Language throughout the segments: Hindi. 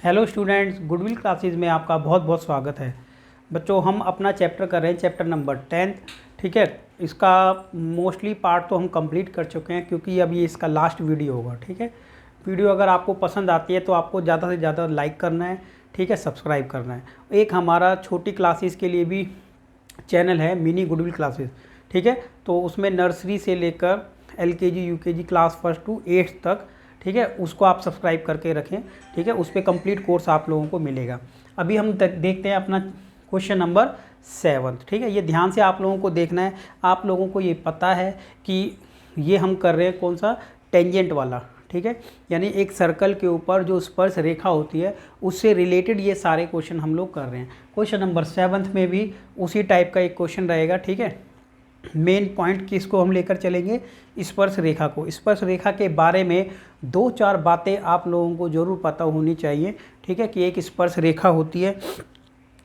हेलो स्टूडेंट्स, गुडविल क्लासेस में आपका बहुत बहुत स्वागत है। बच्चों, हम अपना चैप्टर कर रहे हैं, चैप्टर नंबर 10। ठीक है, इसका मोस्टली पार्ट तो हम कंप्लीट कर चुके हैं क्योंकि अब ये इसका लास्ट वीडियो होगा। ठीक है, वीडियो अगर आपको पसंद आती है तो आपको ज़्यादा से ज़्यादा लाइक करना है। ठीक है, सब्सक्राइब करना है। एक हमारा छोटी क्लासेस के लिए भी चैनल है, मिनी गुडविल क्लासेस। ठीक है, तो उसमें नर्सरी से लेकर LKG UKG क्लास 1 टू 8 तक, ठीक है, उसको आप सब्सक्राइब करके रखें। ठीक है, उस पर कंप्लीट कोर्स आप लोगों को मिलेगा। अभी हम देखते हैं अपना क्वेश्चन नंबर 7। ठीक है, ये ध्यान से आप लोगों को देखना है। आप लोगों को ये पता है कि ये हम कर रहे हैं कौन सा, टेंजेंट वाला। ठीक है, यानी एक सर्कल के ऊपर जो स्पर्श रेखा होती है उससे रिलेटेड ये सारे क्वेश्चन हम लोग कर रहे हैं। क्वेश्चन नंबर 7 में भी उसी टाइप का एक क्वेश्चन रहेगा। ठीक है, मेन पॉइंट किसको हम लेकर चलेंगे, स्पर्श रेखा को। स्पर्श रेखा के बारे में 2-4 बातें आप लोगों को ज़रूर पता होनी चाहिए। ठीक है, कि एक स्पर्श रेखा होती है,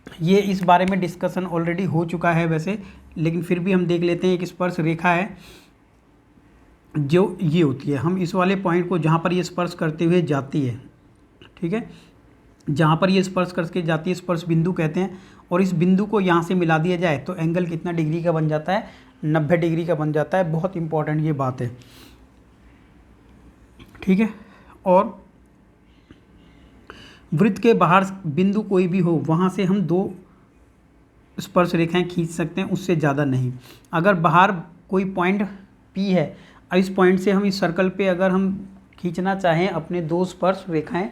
ये इस बारे में डिस्कशन ऑलरेडी हो चुका है वैसे, लेकिन फिर भी हम देख लेते हैं। एक स्पर्श रेखा है जो ये होती है, हम इस वाले पॉइंट को जहाँ पर ये स्पर्श करते हुए जाती है, ठीक है, जहाँ पर ये स्पर्श करके जाती है स्पर्श बिंदु कहते हैं, और इस बिंदु को यहाँ से मिला दिया जाए तो एंगल कितना डिग्री का बन जाता है, 90 डिग्री का बन जाता है। बहुत इंपॉर्टेंट ये बात है। ठीक है, और वृत्त के बाहर बिंदु कोई भी हो, वहाँ से हम 2 स्पर्श रेखाएं खींच सकते हैं, उससे ज़्यादा नहीं। अगर बाहर कोई पॉइंट P है, इस पॉइंट से हम इस सर्कल पे अगर हम खींचना चाहें अपने 2 स्पर्श रेखाएं,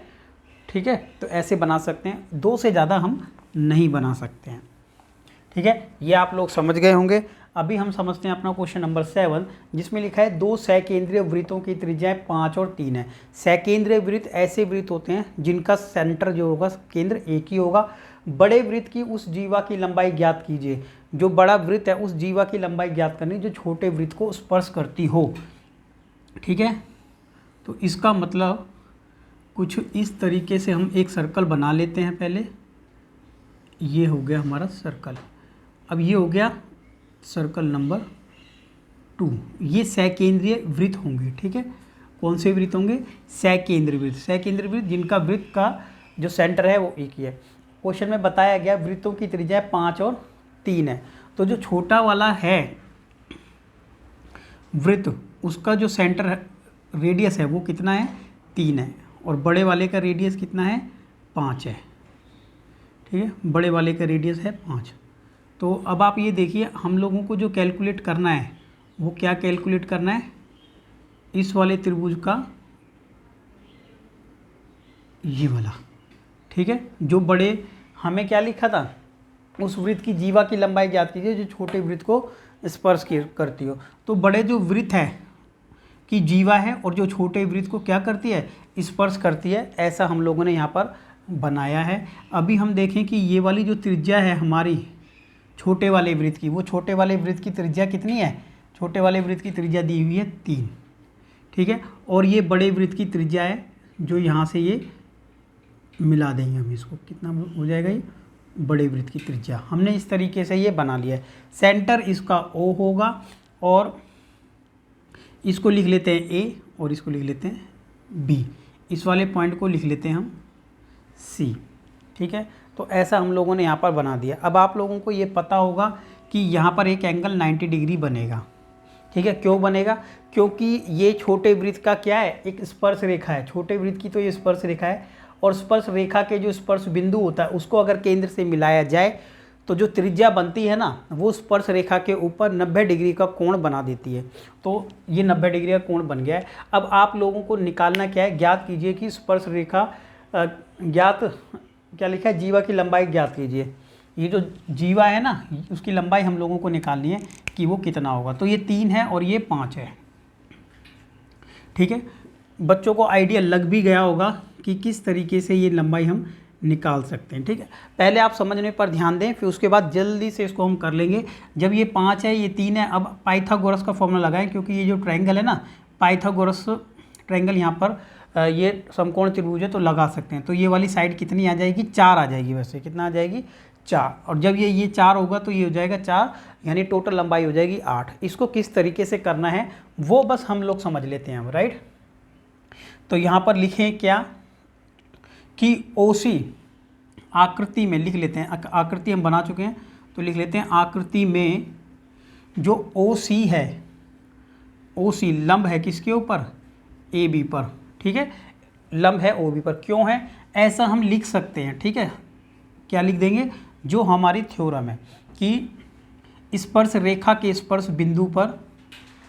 ठीक है, तो ऐसे बना सकते हैं। 2 से ज़्यादा हम नहीं बना सकते हैं। ठीक है, ये आप लोग समझ गए होंगे। अभी हम समझते हैं अपना क्वेश्चन नंबर 7, जिसमें लिखा है 2 सकेंद्रीय वृत्तों की त्रिज्याएं 5 और 3 है। सकेंद्रीय वृत्त ऐसे वृत्त होते हैं जिनका सेंटर जो होगा, केंद्र एक ही होगा। बड़े वृत्त की उस जीवा की लंबाई ज्ञात कीजिए। जो बड़ा वृत्त है उस जीवा की लंबाई ज्ञात करनी जो छोटे वृत्त को स्पर्श करती हो। ठीक है, तो इसका मतलब कुछ इस तरीके से हम एक सर्कल बना लेते हैं। पहले ये हो गया हमारा सर्कल। अब ये हो गया सर्कल नंबर 2। ये सकेंद्रीय वृत्त होंगे। ठीक है, कौन से वृत्त होंगे, सकेंद्रीय वृत्त। सकेंद्रीय वृत्त जिनका वृत्त का जो सेंटर है वो एक ही है। क्वेश्चन में बताया गया वृत्तों की त्रिज्या 5 और 3 है। तो जो छोटा वाला है वृत्त, उसका जो सेंटर रेडियस है वो कितना है, 3 है, और बड़े वाले का रेडियस कितना है, 5 है। ठीक है, बड़े वाले का रेडियस है 5। तो अब आप ये देखिए, हम लोगों को जो कैलकुलेट करना है वो क्या कैलकुलेट करना है, इस वाले त्रिभुज का ये वाला। ठीक है, जो बड़े हमें क्या लिखा था, उस वृत्त की जीवा की लंबाई ज्ञात कीजिए जो छोटे वृत्त को स्पर्श करती हो। तो बड़े जो वृत्त है की जीवा है और जो छोटे वृत्त को क्या करती है, स्पर्श करती है, ऐसा हम लोगों ने यहाँ पर बनाया है। अभी हम देखें कि ये वाली जो त्रिज्या है हमारी छोटे वाले वृत्त की, वो छोटे वाले वृत्त की त्रिज्या कितनी है, छोटे वाले वृत्त की त्रिज्या दी हुई है 3। ठीक है, और ये बड़े वृत्त की त्रिज्या है जो यहाँ से ये मिला देंगे हम इसको, कितना हो जाएगा, ये बड़े वृत्त की त्रिज्या। हमने इस तरीके से ये बना लिया है। सेंटर इसका O होगा, और इसको लिख लेते हैं A और इसको लिख लेते हैं B। इस वाले पॉइंट को लिख लेते हैं हम C। ठीक है, तो ऐसा हम लोगों ने यहाँ पर बना दिया। अब आप लोगों को ये पता होगा कि यहाँ पर एक एंगल 90 डिग्री बनेगा। ठीक है, क्यों बनेगा, क्योंकि ये छोटे वृत्त का क्या है, एक स्पर्श रेखा है। छोटे वृत्त की तो ये स्पर्श रेखा है, और स्पर्श रेखा के जो स्पर्श बिंदु होता है उसको अगर केंद्र से मिलाया जाए तो जो त्रिज्या बनती है ना, वो स्पर्श रेखा के ऊपर 90 डिग्री का कोण बना देती है। तो ये 90 डिग्री का कोण बन गया है। अब आप लोगों को निकालना क्या है, ज्ञात कीजिए कि स्पर्श रेखा क्या लिखा है, जीवा की लंबाई ज्ञात कीजिए। ये जो जीवा है ना, उसकी लंबाई हम लोगों को निकालनी है कि वो कितना होगा। तो ये 3 है और ये 5 है। ठीक है, बच्चों को आइडिया लग भी गया होगा कि किस तरीके से ये लंबाई हम निकाल सकते हैं। ठीक है, पहले आप समझने पर ध्यान दें, फिर उसके बाद जल्दी से इसको हम कर लेंगे। जब ये 5 है, ये 3 है, अब पाइथागोरस का फॉर्मूला लगाएं, क्योंकि ये जो ट्रायंगल है ना, पाइथागोरस ट्रायंगल यहाँ पर ये समकोण त्रिभुज है, तो लगा सकते हैं। तो ये वाली साइड कितनी आ जाएगी, 4 आ जाएगी। वैसे कितना आ जाएगी, 4। और जब ये 4 होगा तो ये हो जाएगा 4, यानी टोटल लंबाई हो जाएगी 8। इसको किस तरीके से करना है वो बस हम लोग समझ लेते हैं अब, राइट। तो यहाँ पर लिखें क्या, कि OC आकृति में लिख लेते हैं, आकृति हम बना चुके हैं तो लिख लेते हैं आकृति में जो OC है, OC लंब है किसके ऊपर, AB पर, ठीक है, लंब है OB पर। क्यों है ऐसा हम लिख सकते हैं, ठीक है, क्या लिख देंगे, जो हमारी थ्योरम है कि स्पर्श रेखा के स्पर्श बिंदु पर,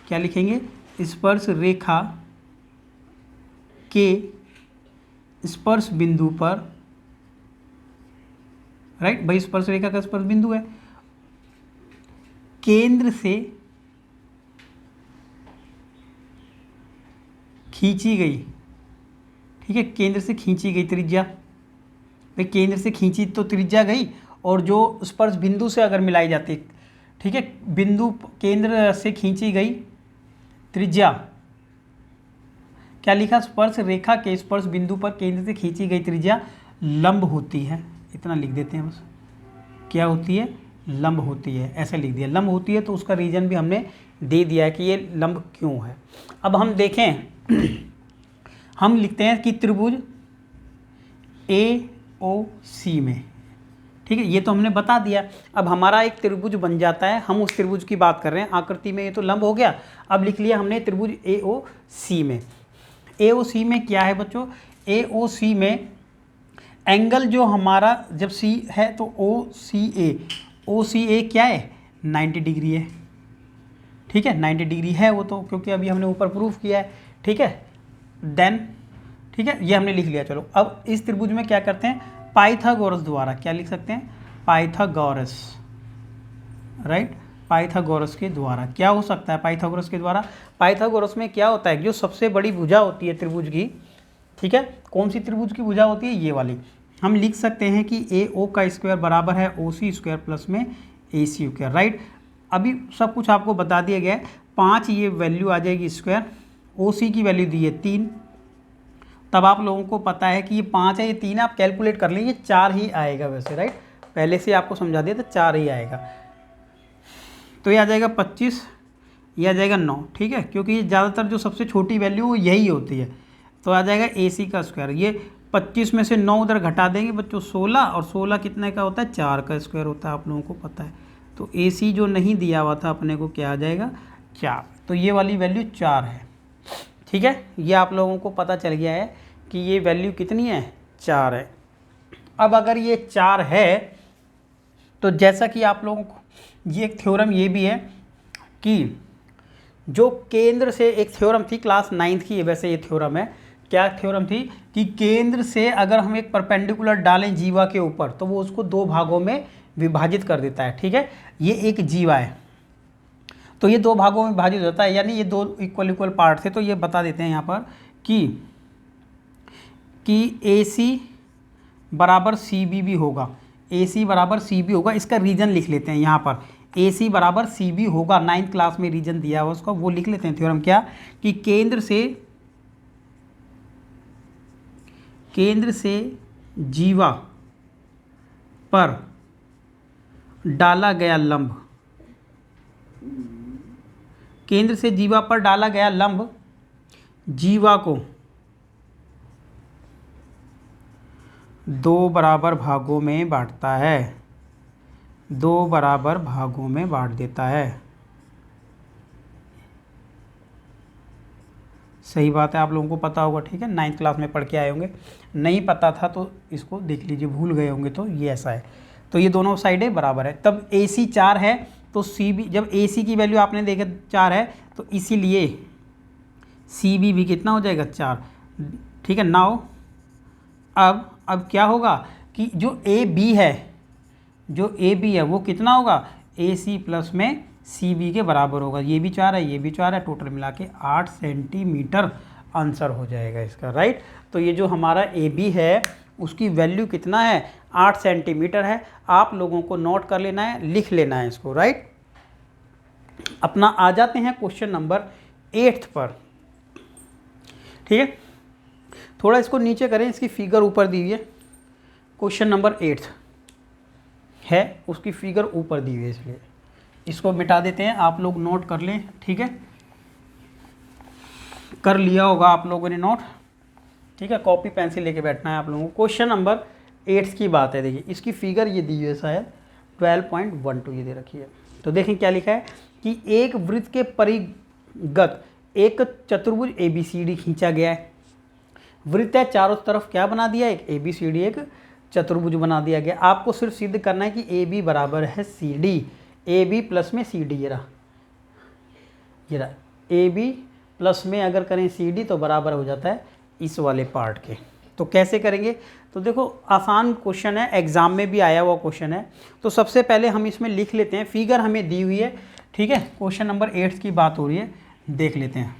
क्या लिखेंगे, स्पर्श रेखा के स्पर्श बिंदु पर, राइट भाई, स्पर्श रेखा का स्पर्श बिंदु है, केंद्र से खींची गई, ठीक है, केंद्र से खींची गई त्रिज्या, भाई केंद्र से खींची तो त्रिज्या गई, और जो स्पर्श बिंदु से अगर मिलाई जाती, ठीक है, बिंदु केंद्र से खींची गई त्रिज्या, क्या लिखा, स्पर्श रेखा के स्पर्श बिंदु पर केंद्र से खींची गई त्रिज्या लंब होती है, इतना लिख देते हैं बस, क्या होती है, लंब होती है, ऐसे लिख दिया, लंब होती है। तो उसका रीजन भी हमने दे दिया है कि ये लंब क्यों है। अब हम देखें हम लिखते हैं कि त्रिभुज AOC में, ठीक है, ये तो हमने बता दिया। अब हमारा एक त्रिभुज बन जाता है, हम उस त्रिभुज की बात कर रहे हैं, आकृति में ये तो लंब हो गया। अब लिख लिया हमने त्रिभुज AOC में। AOC में क्या है बच्चों, AOC में एंगल जो हमारा जब C है तो OCA क्या है, 90 डिग्री है, ठीक है, 90 डिग्री है वो तो, क्योंकि अभी हमने ऊपर प्रूफ किया है, ठीक है, देन, ठीक है, ये हमने लिख लिया। चलो अब इस त्रिभुज में क्या करते हैं, पाइथागोरस द्वारा, क्या लिख सकते हैं, पाइथागोरस, राइट, पाइथागोरस के द्वारा क्या हो सकता है, पाइथागोरस के द्वारा। पाइथागोरस में क्या होता है, जो सबसे बड़ी भुजा होती है त्रिभुज की, ठीक है, कौन सी त्रिभुज की भुजा होती है, ये वाली। हम लिख सकते हैं कि AO का स्क्वायर बराबर है OC स्क्वायर प्लस में AC स्क्वायर, राइट। अभी सब कुछ आपको बता दिया गया है। 5 ये वैल्यू आ जाएगी स्क्वायर, OC की वैल्यू दी है 3, तब आप लोगों को पता है कि ये 5 है, ये 3 आप कैलकुलेट कर लें, ये 4 ही आएगा वैसे, राइट, पहले से आपको समझा दिया तो 4 ही आएगा। तो ये आ जाएगा 25, ये आ जाएगा 9, ठीक है, क्योंकि ये ज़्यादातर जो सबसे छोटी वैल्यू वो यही होती है। तो आ जाएगा AC का स्क्वायर, ये 25 में से 9 उधर घटा देंगे बच्चों 16, और 16 कितने का होता है, 4 का स्क्वायर होता है, आप लोगों को पता है। तो AC जो नहीं दिया हुआ था अपने को क्या आ जाएगा, 4, तो ये वाली वैल्यू 4 है, ठीक है, ये आप लोगों को पता चल गया है कि ये वैल्यू कितनी है, 4 है। अब अगर ये 4 है तो जैसा कि आप लोगों को ये एक थ्योरम ये भी है कि जो केंद्र से, एक थ्योरम थी क्लास 9th की, वैसे ये थ्योरम है, क्या थ्योरम थी कि केंद्र से अगर हम एक परपेंडिकुलर डालें जीवा के ऊपर तो वो उसको 2 भागों में विभाजित कर देता है, ठीक है, ये एक जीवा है तो ये 2 भागों में विभाजित होता है, यानी ये 2 इक्वल पार्ट थे। तो ये बता देते हैं यहाँ पर कि AC बराबर CB भी होगा, AC बराबर CB होगा। इसका रीजन लिख लेते हैं यहाँ पर, AC बराबर CB होगा, 9th क्लास में रीजन दिया हुआ उसका, वो लिख लेते हैं थ्योरम, क्या कि केंद्र से जीवा पर डाला गया लंब, केंद्र से जीवा पर डाला गया लंब जीवा को 2 बराबर भागों में बांटता है, 2 बराबर भागों में बांट देता है। सही बात है, आप लोगों को पता होगा, ठीक है, 9th क्लास में पढ़ के आए होंगे, नहीं पता था तो इसको देख लीजिए, भूल गए होंगे तो ये ऐसा है। तो ये दोनों साइडें बराबर है, तब AC 4 है तो CB, जब AC की वैल्यू आपने देखा 4 है तो इसीलिए CB भी कितना हो जाएगा, 4, ठीक है। नाउ अब क्या होगा कि जो AB है वो कितना होगा, AC प्लस में CB के बराबर होगा, ये भी 4 है, ये भी 4 है, टोटल मिला के 8 सेंटीमीटर आंसर हो जाएगा इसका, राइट। तो ये जो हमारा AB है उसकी वैल्यू कितना है, 8 सेंटीमीटर है। आप लोगों को नोट कर लेना है, लिख लेना है इसको, राइट। अपना आ जाते हैं क्वेश्चन नंबर 8 पर, ठीक है, थोड़ा इसको नीचे करें, इसकी फिगर ऊपर दी हुई है, क्वेश्चन नंबर 8 है, उसकी फिगर ऊपर दी हुई है, इसलिए इसको मिटा देते हैं, आप लोग नोट कर लें, ठीक है, कर लिया होगा आप लोगों ने नोट। ठीक है, कॉपी पेंसिल लेके बैठना है आप लोगों को। क्वेश्चन नंबर 8 की बात है, देखिए इसकी फिगर ये दी हुई है शायद 12.12 ये दे रखी है। तो देखें क्या लिखा है कि एक वृत्त के परिगत एक चतुर्भुज ABCD खींचा गया है। वृत्त है, चारों तरफ क्या बना दिया, एक ABCD एक चतुर्भुज बना दिया गया। आपको सिर्फ सिद्ध करना है कि AB बराबर है CD, AB प्लस में CD, ये रहा AB प्लस में अगर करें CD तो बराबर हो जाता है इस वाले पार्ट के। तो कैसे करेंगे, तो देखो आसान क्वेश्चन है, एग्जाम में भी आया हुआ क्वेश्चन है। तो सबसे पहले हम इसमें लिख लेते हैं, फिगर हमें दी हुई है, ठीक है, क्वेश्चन नंबर 8 की बात हो रही है, देख लेते हैं।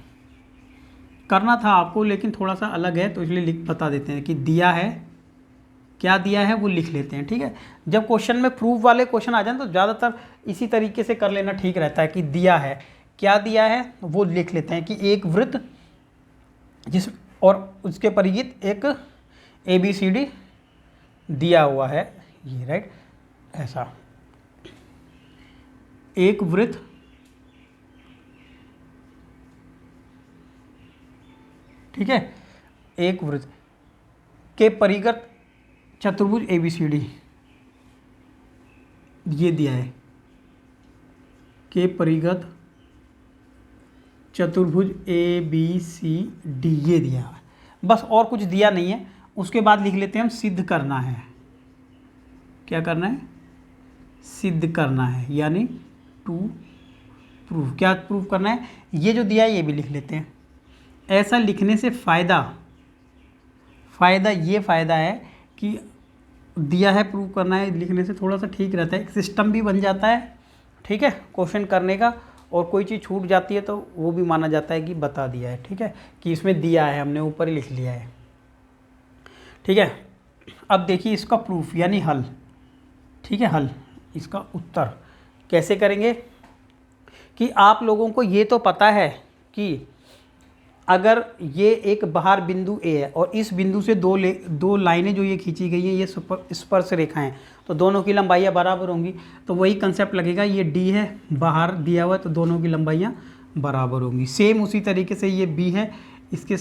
करना था आपको लेकिन थोड़ा सा अलग है तो इसलिए बता देते हैं कि दिया है, क्या दिया है वो लिख लेते हैं, ठीक है। जब क्वेश्चन में प्रूफ वाले क्वेश्चन आ जाए तो ज़्यादातर इसी तरीके से कर लेना ठीक रहता है कि दिया है, क्या दिया है वो लिख लेते हैं कि एक वृत्त जिस और उसके परिगित एक ABCD दिया हुआ है, ये राइट, ऐसा एक वृत्त ठीक है, एक वृत्त के परिगत चतुर्भुज ABCD ये दिया है, के परिगत चतुर्भुज ABCD ये दिया है, बस और कुछ दिया नहीं है। उसके बाद लिख लेते हैं हम सिद्ध करना है, क्या करना है, सिद्ध करना है, यानी टू प्रूफ, क्या प्रूफ करना है, ये जो दिया है ये भी लिख लेते हैं। ऐसा लिखने से फ़ायदा ये फ़ायदा है कि दिया है प्रूव करना है, लिखने से थोड़ा सा ठीक रहता है, एक सिस्टम भी बन जाता है, ठीक है, क्वेश्चन करने का। और कोई चीज़ छूट जाती है तो वो भी माना जाता है कि बता दिया है, ठीक है, कि इसमें दिया है, हमने ऊपर ही लिख लिया है, ठीक है। अब देखिए इसका प्रूफ यानी हल, ठीक है, हल, इसका उत्तर कैसे करेंगे कि आप लोगों को ये तो पता है कि अगर ये एक बाहर बिंदु A है और इस बिंदु से दो लाइनें जो ये खींची गई हैं ये स्पर्श रेखाएं, तो दोनों की लंबाइयाँ बराबर होंगी। तो वही कंसेप्ट लगेगा, ये D है, बाहर दिया हुआ है तो दोनों की लंबाइयाँ बराबर होंगी। सेम उसी तरीके से ये B है, इसके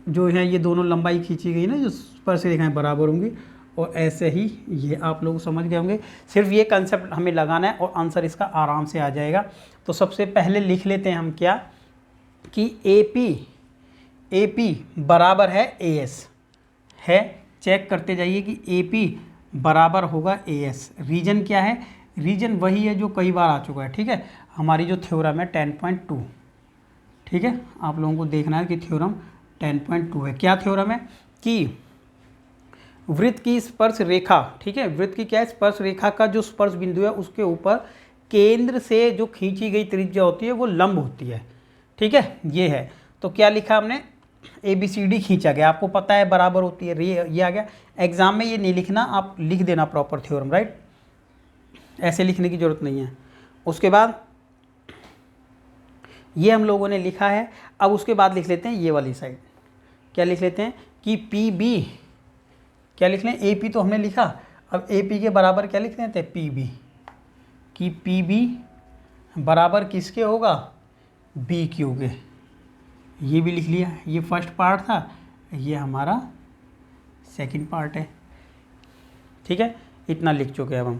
जो है ये दोनों लंबाई खींची गई ना, जो स्पर्श रेखाएँ बराबर होंगी। और ऐसे ही ये आप लोग समझ गए होंगे, सिर्फ ये कंसेप्ट हमें लगाना है और आंसर इसका आराम से आ जाएगा। तो सबसे पहले लिख लेते हैं हम क्या कि AP बराबर है AS है, चेक करते जाइए कि AP बराबर होगा AS। रीजन क्या है, रीजन वही है जो कई बार आ चुका है, ठीक है, हमारी जो थ्योरम है 10.2, ठीक है, आप लोगों को देखना है कि थ्योरम 10.2 है। क्या थ्योरम है कि वृत्त की स्पर्श रेखा, ठीक है, वृत्त की क्या है, स्पर्श रेखा का जो स्पर्श बिंदु है उसके ऊपर केंद्र से जो खींची गई त्रिज्या होती है वो लंब होती है, ठीक है, ये है। तो क्या लिखा हमने, ABCD खींचा गया, आपको पता है बराबर होती है, ये आ गया। एग्जाम में ये नहीं लिखना, आप लिख देना प्रॉपर थ्योरम, राइट, ऐसे लिखने की ज़रूरत नहीं है। उसके बाद ये हम लोगों ने लिखा है। अब उसके बाद लिख लेते हैं ये वाली साइड, क्या लिख लेते हैं कि PB, क्या लिख लें, AP तो हमने लिखा, अब AP के बराबर क्या लिख लेते हैं, PB, कि PB बराबर किसके होगा, BQ के, ये भी लिख लिया। ये फर्स्ट पार्ट था, ये हमारा सेकंड पार्ट है, ठीक है, इतना लिख चुके हैं अब हम।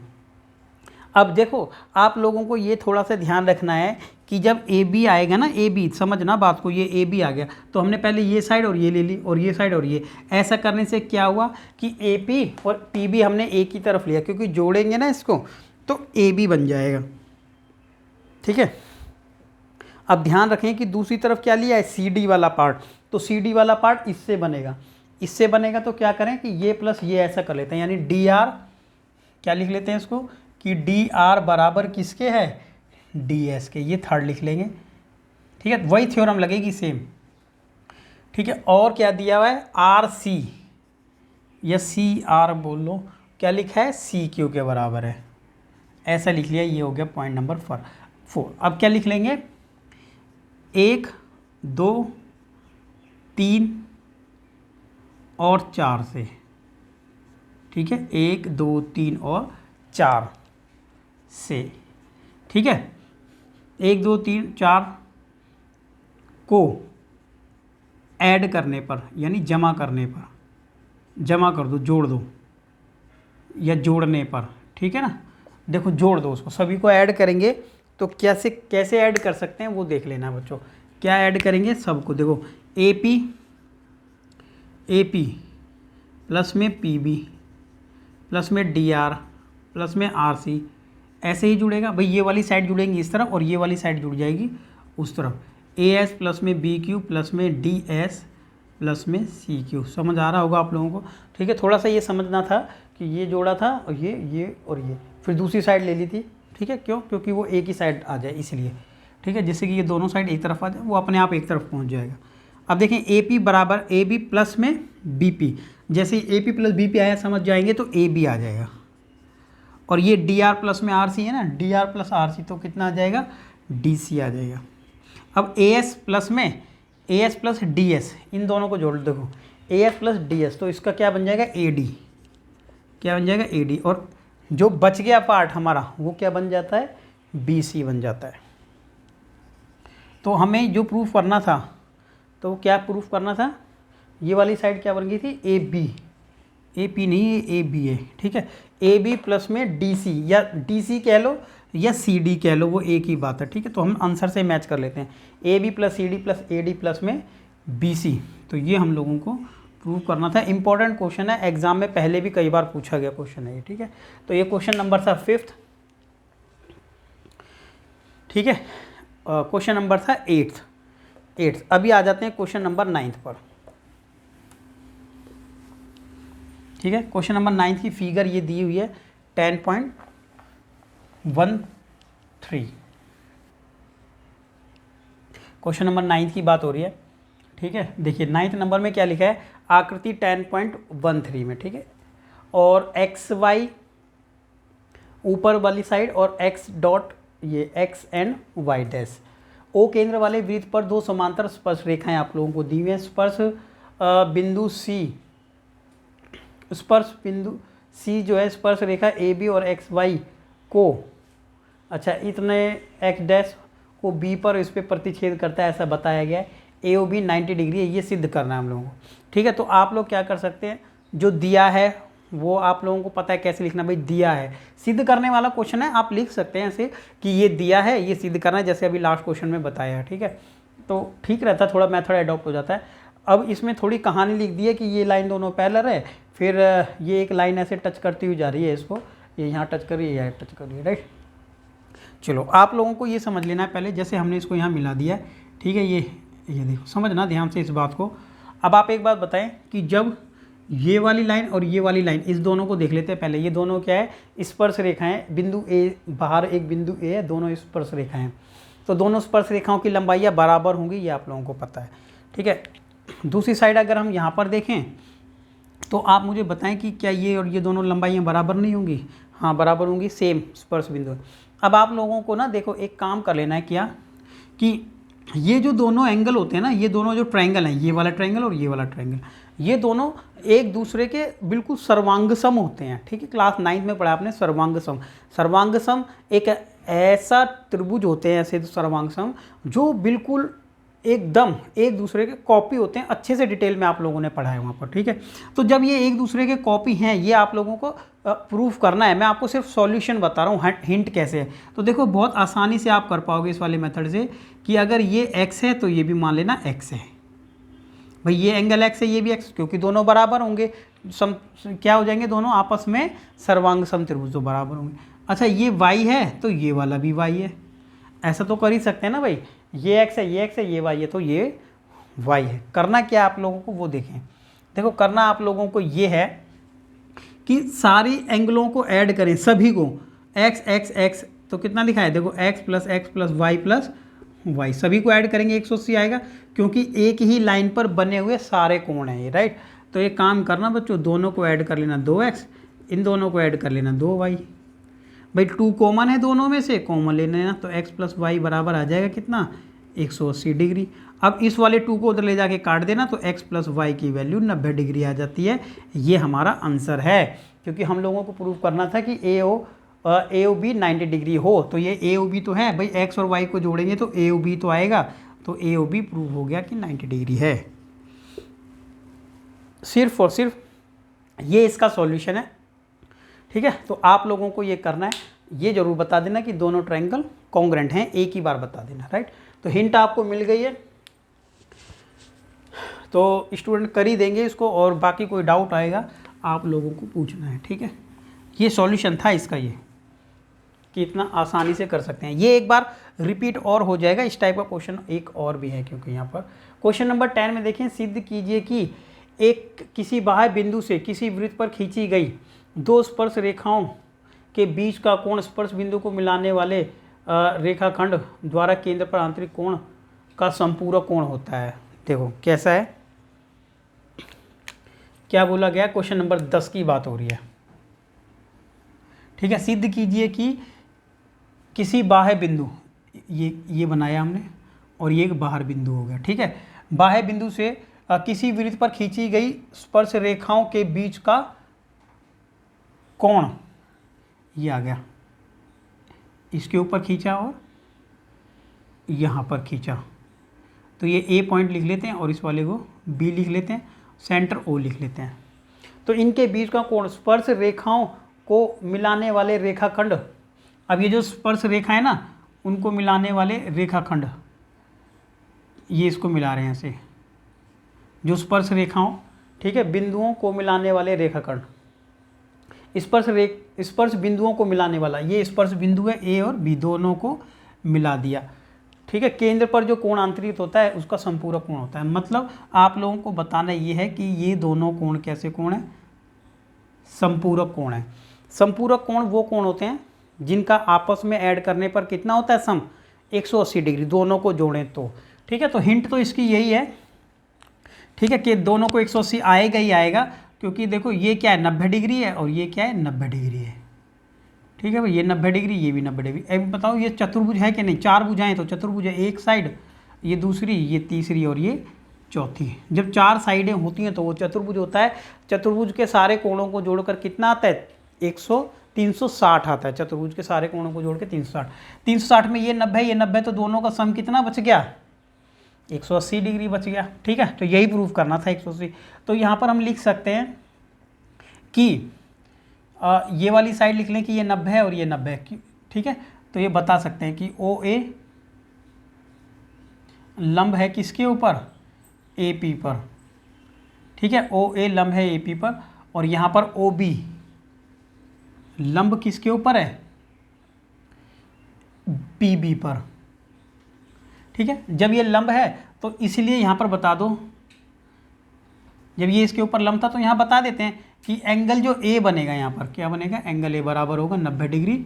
अब देखो आप लोगों को ये थोड़ा सा ध्यान रखना है कि जब AB आएगा ना, AB समझना बात को, ये AB आ गया तो हमने पहले ये साइड और ये ले ली और ये साइड और ये, ऐसा करने से क्या हुआ कि AP और PB हमने एक ही तरफ लिया, क्योंकि जोड़ेंगे ना इसको तो AB बन जाएगा, ठीक है। अब ध्यान रखें कि दूसरी तरफ क्या लिया है, CD वाला पार्ट, तो CD वाला पार्ट इससे बनेगा तो क्या करें कि ये प्लस ये ऐसा कर लेते हैं, यानी DR, क्या लिख लेते हैं इसको कि DR बराबर किसके है, DS के, ये थर्ड लिख लेंगे, ठीक है, वही थ्योरम लगेगी सेम, ठीक है। और क्या दिया हुआ है, RC या CR बोल लो, क्या लिखा है, CQ के बराबर है, ऐसा लिख लिया। ये हो गया पॉइंट नंबर 4। अब क्या लिख लेंगे, 1 2 3 और 4 से, ठीक है, 1 2 3 और 4 से, ठीक है, 1 2 3 4 को ऐड करने पर यानी जमा करने पर, जमा कर दो, जोड़ दो या जोड़ने पर, ठीक है ना। देखो जोड़ दो उसको, सभी को ऐड करेंगे तो कैसे कैसे ऐड कर सकते हैं वो देख लेना बच्चों। क्या ऐड करेंगे सबको, देखो AP प्लस में PB प्लस में DR प्लस में RC, ऐसे ही जुड़ेगा भाई। ये वाली साइड जुड़ेंगी इस तरफ और ये वाली साइड जुड़ जाएगी उस तरफ। AS प्लस में BQ प्लस में DS प्लस में CQ। समझ आ रहा होगा आप लोगों को, ठीक है। थोड़ा सा ये समझना था कि ये जोड़ा था और ये और ये, फिर दूसरी साइड ले ली थी, ठीक है। क्यों? क्योंकि वो एक ही साइड आ जाए इसलिए, ठीक है। जिससे कि ये दोनों साइड एक तरफ आ जाए, वो अपने आप एक तरफ पहुंच जाएगा। अब देखें AP बराबर AB प्लस में BP, जैसे ही AP प्लस BP आया समझ जाएंगे तो AB आ जाएगा। और ये DR प्लस में RC है ना, DR प्लस RC तो कितना आ जाएगा, DC आ जाएगा। अब AS प्लस में AS प्लस DS, इन दोनों को जोड़ देखो, AS प्लस DS तो इसका क्या बन जाएगा, AD। क्या बन जाएगा, AD। और जो बच गया पार्ट हमारा वो क्या बन जाता है, BC बन जाता है। तो हमें जो प्रूफ करना था, तो क्या प्रूफ करना था, ये वाली साइड क्या बन गई थी, AP नहीं, ये AB है, ठीक है। AB प्लस में DC या DC कह लो या CD कह लो, वो एक ही बात है, ठीक है। तो हम आंसर से मैच कर लेते हैं, AB plus CD plus AD plus में BC। तो ये हम लोगों को प्रूव करना था। इंपॉर्टेंट क्वेश्चन है, एग्जाम में पहले भी कई बार पूछा गया क्वेश्चन है ये, ठीक है। तो ये क्वेश्चन नंबर था 5th, ठीक है। क्वेश्चन नंबर था 8th। अभी आ जाते हैं क्वेश्चन नंबर 9th पर, ठीक है। क्वेश्चन नंबर 9th की फिगर ये दी हुई है 10.13। क्वेश्चन नंबर 9th की बात हो रही है, ठीक है। देखिए 9th नंबर में क्या लिखा है, आकृति 10.13 में, ठीक है। और XY ऊपर वाली साइड और X डॉट ये X and Y dash. O केंद्र वाले वृत्त पर दो समांतर स्पर्श रेखाएं आप लोगों को दी हुई हैं। स्पर्श बिंदु C जो है, स्पर्श रेखा AB और XY को, अच्छा इतने X डैश को B पर इस पर प्रतिच्छेद करता है, ऐसा बताया गया है। AOB 90 डिग्री है, ये सिद्ध करना है हम लोगों को, ठीक है। तो आप लोग क्या कर सकते हैं, जो दिया है वो आप लोगों को पता है कैसे लिखना, भाई दिया है, सिद्ध करने वाला क्वेश्चन है, आप लिख सकते हैं ऐसे कि ये दिया है, ये सिद्ध करना है, जैसे अभी लास्ट क्वेश्चन में बताया है, ठीक है। तो ठीक रहता है, थोड़ा मेथड एडॉप्ट हो जाता है। अब इसमें थोड़ी कहानी लिख दी है कि ये लाइन दोनों पैरेलल है, फिर ये एक लाइन ऐसे टच करती हुई जा रही है इसको, ये यहाँ टच कर रही है, यहाँ टच कर रही है, राइट। चलो आप लोगों को ये समझ लेना है पहले, जैसे हमने इसको यहाँ मिला दिया है, ठीक है। ये देखो, समझना ध्यान से इस बात को। अब आप एक बात बताएं कि जब ये वाली लाइन और ये वाली लाइन, इस दोनों को देख लेते हैं पहले। ये दोनों क्या है, स्पर्श रेखाएं। बिंदु A, बाहर एक बिंदु A है, दोनों स्पर्श रेखाएं। तो दोनों स्पर्श रेखाओं की लंबाइयाँ बराबर होंगी, ये आप लोगों को पता है, ठीक है। दूसरी साइड अगर हम यहाँ पर देखें तो आप मुझे बताएं कि क्या ये और ये दोनों लंबाइयाँ बराबर नहीं होंगी, हाँ बराबर होंगी, सेम स्पर्श बिंदु। अब आप लोगों को ना देखो एक काम कर लेना है, क्या कि ये जो दोनों एंगल होते हैं ना, ये दोनों जो ट्रायंगल हैं, ये वाला ट्रायंगल और ये वाला ट्रायंगल, ये दोनों एक दूसरे के बिल्कुल सर्वांग सम होते हैं, ठीक है। क्लास 9th में पढ़ा आपने सर्वांग सम। सर्वांग सम एक ऐसा त्रिभुज होते हैं, ऐसे सर्वांग सम जो बिल्कुल एकदम एक दूसरे के कॉपी होते हैं। अच्छे से डिटेल में आप लोगों ने पढ़ा है वहाँ पर, ठीक है। तो जब ये एक दूसरे के कॉपी हैं, ये आप लोगों को प्रूफ करना है। मैं आपको सिर्फ सॉल्यूशन बता रहा हूँ, हिंट कैसे है। तो देखो बहुत आसानी से आप कर पाओगे इस वाले मेथड से कि अगर ये x है तो ये भी मान लेना x है, भाई ये एंगल x है, ये भी x, क्योंकि दोनों बराबर होंगे, क्या हो जाएंगे, दोनों आपस में सर्वांग सम त्रिभुज तो बराबर होंगे। अच्छा ये y है तो ये वाला भी y है, ऐसा तो कर ही सकते हैं ना भाई, ये x है, ये x है, ये y है, तो ये y है। करना क्या आप लोगों को वो देखें। देखो करना आप लोगों को ये है कि सारी एंगलों को ऐड करें, सभी को, x x x, तो कितना लिखा है, देखो x प्लस y सभी को ऐड करेंगे 180 आएगा, क्योंकि एक ही लाइन पर बने हुए सारे कोण हैं ये, राइट। तो ये काम करना बच्चों, दोनों को ऐड कर लेना 2x, इन दोनों को ऐड कर लेना 2y, भाई 2 कॉमन है दोनों में से, कॉमन ले लेना, तो x प्लस वाई बराबर आ जाएगा कितना, 180 डिग्री। अब इस वाले 2 को उधर ले जाके काट देना, तो x प्लस वाई की वैल्यू 90 डिग्री आ जाती है। ये हमारा आंसर है, क्योंकि हम लोगों को प्रूव करना था कि AOB 90 डिग्री हो, तो ये AOB तो है भाई, x और y को जोड़ेंगे तो AOB तो आएगा, तो AOB प्रूव हो गया कि 90 डिग्री है। सिर्फ और सिर्फ ये इसका सॉल्यूशन है, ठीक है। तो आप लोगों को ये करना है, ये जरूर बता देना कि दोनों ट्रायंगल कॉन्ग्रेंट हैं, एक ही बार बता देना, राइट। तो हिंट आपको मिल गई है, तो स्टूडेंट कर ही देंगे इसको, और बाकी कोई डाउट आएगा आप लोगों को पूछना है, ठीक है। ये सॉल्यूशन था इसका, ये कि इतना आसानी से कर सकते हैं। ये एक बार रिपीट और हो जाएगा, इस टाइप का क्वेश्चन एक और भी है, क्योंकि यहाँ पर क्वेश्चन नंबर 10 में देखें, सिद्ध कीजिए कि एक किसी बाह्य बिंदु से किसी वृत्त पर खींची गई दो स्पर्श रेखाओं के बीच का कोण स्पर्श बिंदु को मिलाने वाले रेखाखंड द्वारा केंद्र पर आंतरिक कोण का संपूरक कोण होता है। देखो कैसा है, क्या बोला गया, क्वेश्चन नंबर 10 की बात हो रही है, ठीक है। सिद्ध कीजिए कि किसी बाह्य बिंदु, ये बनाया हमने, और ये एक बाहर बिंदु हो गया, ठीक है। बाह्य बिंदु से किसी वृत्त पर खींची गई स्पर्श रेखाओं के बीच का कोण, ये आ गया, इसके ऊपर खींचा और यहाँ पर खींचा, तो ये ए पॉइंट लिख लेते हैं और इस वाले को बी लिख लेते हैं, सेंटर ओ लिख लेते हैं। तो इनके बीच का कोण, स्पर्श रेखाओं को मिलाने वाले रेखाखंड, अब ये जो स्पर्श रेखा है ना, उनको मिलाने वाले रेखाखंड, ये इसको मिला रहे हैं ऐसे, जो स्पर्श रेखाओं, ठीक है, बिंदुओं को मिलाने वाले रेखाखंड, स्पर्श बिंदुओं को मिलाने वाला, ये स्पर्श बिंदु है ए और बी, दोनों को मिला दिया, ठीक है। केंद्र पर जो कोण आंतरित होता है उसका संपूरक कोण होता है। मतलब आप लोगों को बताना ये है कि ये दोनों कोण कैसे कोण है, संपूरक कोण है। संपूरक कोण वो कोण होते हैं जिनका आपस में ऐड करने पर कितना होता है, सम 180 डिग्री, दोनों को जोड़ें तो, ठीक है। तो हिंट तो इसकी यही है, ठीक है, कि दोनों को 180 आएगा ही आएगा, क्योंकि देखो ये क्या है 90 डिग्री है और ये क्या है 90 डिग्री है, ठीक है भाई, ये 90 डिग्री, ये भी 90 डिग्री। अब बताओ ये चतुर्भुज है कि नहीं, चार भुजाएं तो चतुर्भुज है, एक साइड, ये दूसरी, ये तीसरी और ये चौथी। जब चार साइडें होती हैं तो वो चतुर्भुज होता है। चतुर्भुज के सारे कोणों को जोड़कर कितना आता है, 360 आता है। चतुर्भुज के सारे कोणों को जोड़ के 360 में ये 90 ये 90, तो दोनों का सम कितना बच गया, 180 डिग्री बच गया, ठीक है। तो यही प्रूफ करना था 180। तो यहाँ पर हम लिख सकते हैं कि ये वाली साइड लिख लें कि ये 90 है और ये 90 है, ठीक है। तो ये बता सकते हैं कि ओ ए लंब है किसके ऊपर, ए पी पर, ठीक है। ओ ए लंब है ए पी पर, और यहाँ पर ओ बी लंब किसके ऊपर है, पी बी पर, ठीक है। जब ये लंब है तो इसलिए यहाँ पर बता दो, जब ये इसके ऊपर लंब था तो यहाँ बता देते हैं कि एंगल जो ए बनेगा, यहाँ पर क्या बनेगा, एंगल ए बराबर होगा 90 डिग्री,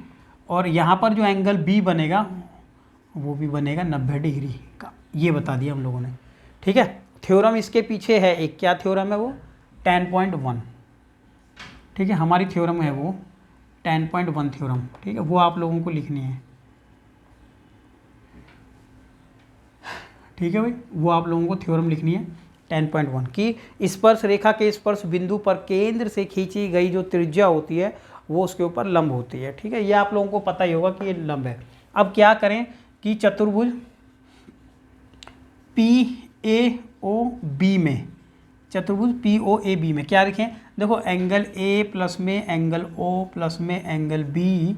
और यहाँ पर जो एंगल बी बनेगा वो भी बनेगा 90 डिग्री का, ये बता दिया हम लोगों ने, ठीक है। थ्योरम इसके पीछे है एक, क्या थ्योरम है वो, 10.1, ठीक है। हमारी थ्योरम है वो 10.1 थ्योरम, ठीक है, वो आप लोगों को लिखनी है, ठीक है भाई, वो आप लोगों को थ्योरम लिखनी है 10.1 की स्पर्श रेखा के स्पर्श बिंदु पर केंद्र से खींची गई जो त्रिज्या होती है वो उसके ऊपर लंब होती है, ठीक है। ये आप लोगों को पता ही होगा कि ये लंब है। अब क्या करें कि चतुर्भुज पी ए ओ बी में, चतुर्भुज पी ओ ए बी में क्या लिखें, देखो एंगल ए प्लस में एंगल ओ प्लस में एंगल बी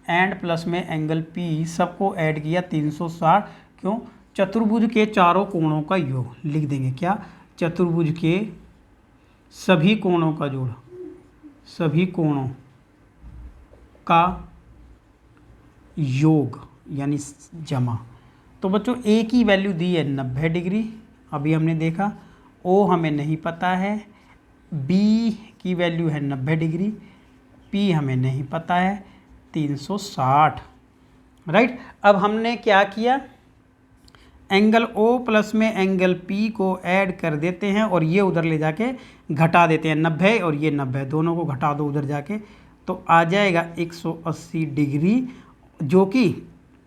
एंड प्लस में एंगल पी, सबको ऐड किया 360, क्यों, चतुर्भुज के चारों कोणों का योग लिख देंगे, क्या, चतुर्भुज के सभी कोणों का जोड़, सभी कोणों का योग यानी जमा। तो बच्चों ए की वैल्यू दी है 90 डिग्री, अभी हमने देखा, ओ हमें नहीं पता है, बी की वैल्यू है 90 डिग्री, पी हमें नहीं पता है 360, राइट। अब हमने क्या किया, एंगल ओ प्लस में एंगल पी को ऐड कर देते हैं और ये उधर ले जाके घटा देते हैं, 90 और ये 90, दोनों को घटा दो उधर जाके, तो आ जाएगा 180 डिग्री, जो कि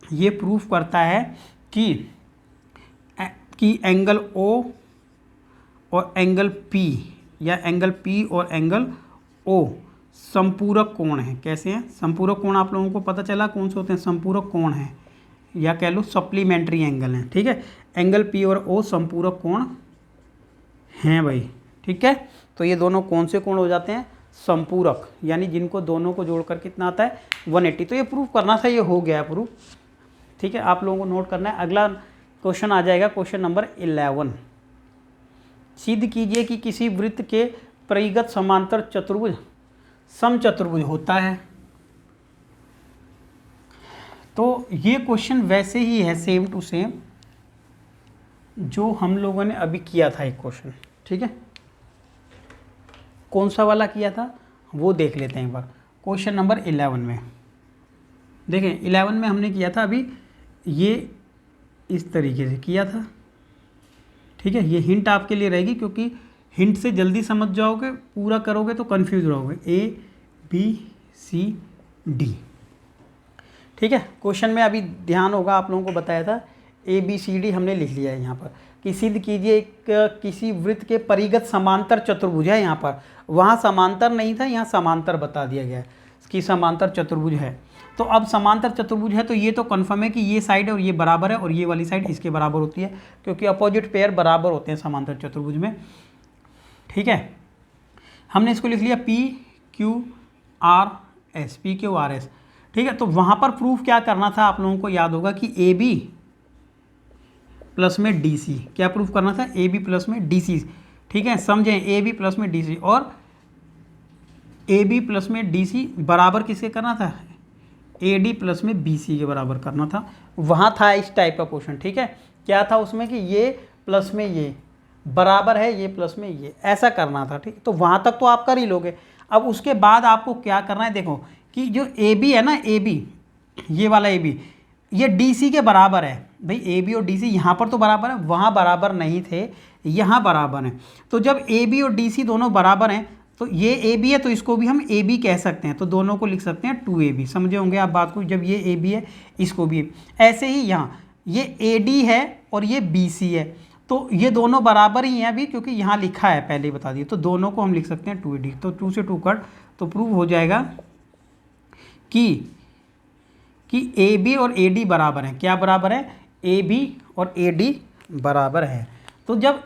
ये प्रूफ करता है कि एंगल ओ और एंगल पी या एंगल पी और एंगल ओ संपूरक कोण है। कैसे हैं संपूरक कोण, आप लोगों को पता चला कौन से होते हैं, संपूरक कोण हैं, या कह लो सप्लीमेंट्री एंगल हैं, ठीक है। एंगल पी और ओ संपूरक कोण हैं भाई, ठीक है। तो ये दोनों कौन से कोण हो जाते हैं, संपूरक, यानी जिनको दोनों को जोड़कर कितना आता है 180। तो ये प्रूफ करना था, ये हो गया है प्रूफ। ठीक है, आप लोगों को नोट करना है। अगला क्वेश्चन आ जाएगा क्वेश्चन नंबर 11। सिद्ध कीजिए कि किसी वृत्त के परिगत समांतर चतुर्भुज समचतुर्भुज होता है। तो ये क्वेश्चन वैसे ही है सेम टू सेम जो हम लोगों ने अभी किया था एक क्वेश्चन। ठीक है, कौन सा वाला किया था वो देख लेते हैं एक बार। क्वेश्चन नंबर 11 में देखें, 11 में हमने किया था अभी ये इस तरीके से किया था। ठीक है, ये हिंट आपके लिए रहेगी, क्योंकि हिंट से जल्दी समझ जाओगे, पूरा करोगे तो कंफ्यूज रहोगे। ABCD। ठीक है, क्वेश्चन में अभी ध्यान होगा, आप लोगों को बताया था ABCD हमने लिख लिया है यहाँ पर कि सिद्ध कीजिए किसी वृत्त के परिगत समांतर चतुर्भुज है। यहाँ पर वहाँ समांतर नहीं था, यहाँ समांतर बता दिया गया है कि समांतर चतुर्भुज है। तो अब समांतर चतुर्भुज है तो ये तो कन्फर्म है कि ये साइड और ये बराबर है और ये वाली साइड इसके बराबर होती है, क्योंकि अपोजिट पेयर बराबर होते हैं समांतर चतुर्भुज में। ठीक है, हमने इसको लिख लिया PQRS, PQRS। ठीक है, तो वहाँ पर प्रूफ क्या करना था आप लोगों को याद होगा कि AB प्लस में DC, क्या प्रूफ करना था, AB प्लस में DC। ठीक है, समझें, AB प्लस में DC और AB प्लस में DC बराबर किसके करना था, AD प्लस में BC के बराबर करना था। वहाँ था इस टाइप का क्वेश्चन। ठीक है, क्या था उसमें कि ये प्लस में ये बराबर है, ये प्लस में ये, ऐसा करना था। ठीक, तो वहाँ तक तो आप कर ही लोगे। अब उसके बाद आपको क्या करना है, देखो कि जो AB है ना, AB ये वाला AB ये DC के बराबर है। भाई AB और DC यहाँ पर तो बराबर है, वहाँ बराबर नहीं थे, यहाँ बराबर है। तो जब AB और DC दोनों बराबर हैं तो ये AB है तो इसको भी हम AB कह सकते हैं, तो दोनों को लिख सकते हैं 2AB। समझे होंगे आप बात को, जब ये AB है इसको भी। ऐसे ही यहाँ ये AD है और ये BC है, तो ये दोनों बराबर ही हैं अभी, क्योंकि यहाँ लिखा है पहले ही बता दिए, तो दोनों को हम लिख सकते हैं 2AD। तो 2 से 2 कट, तो प्रूव हो जाएगा कि AB और AD बराबर हैं। क्या बराबर है, AB और AD बराबर है। तो जब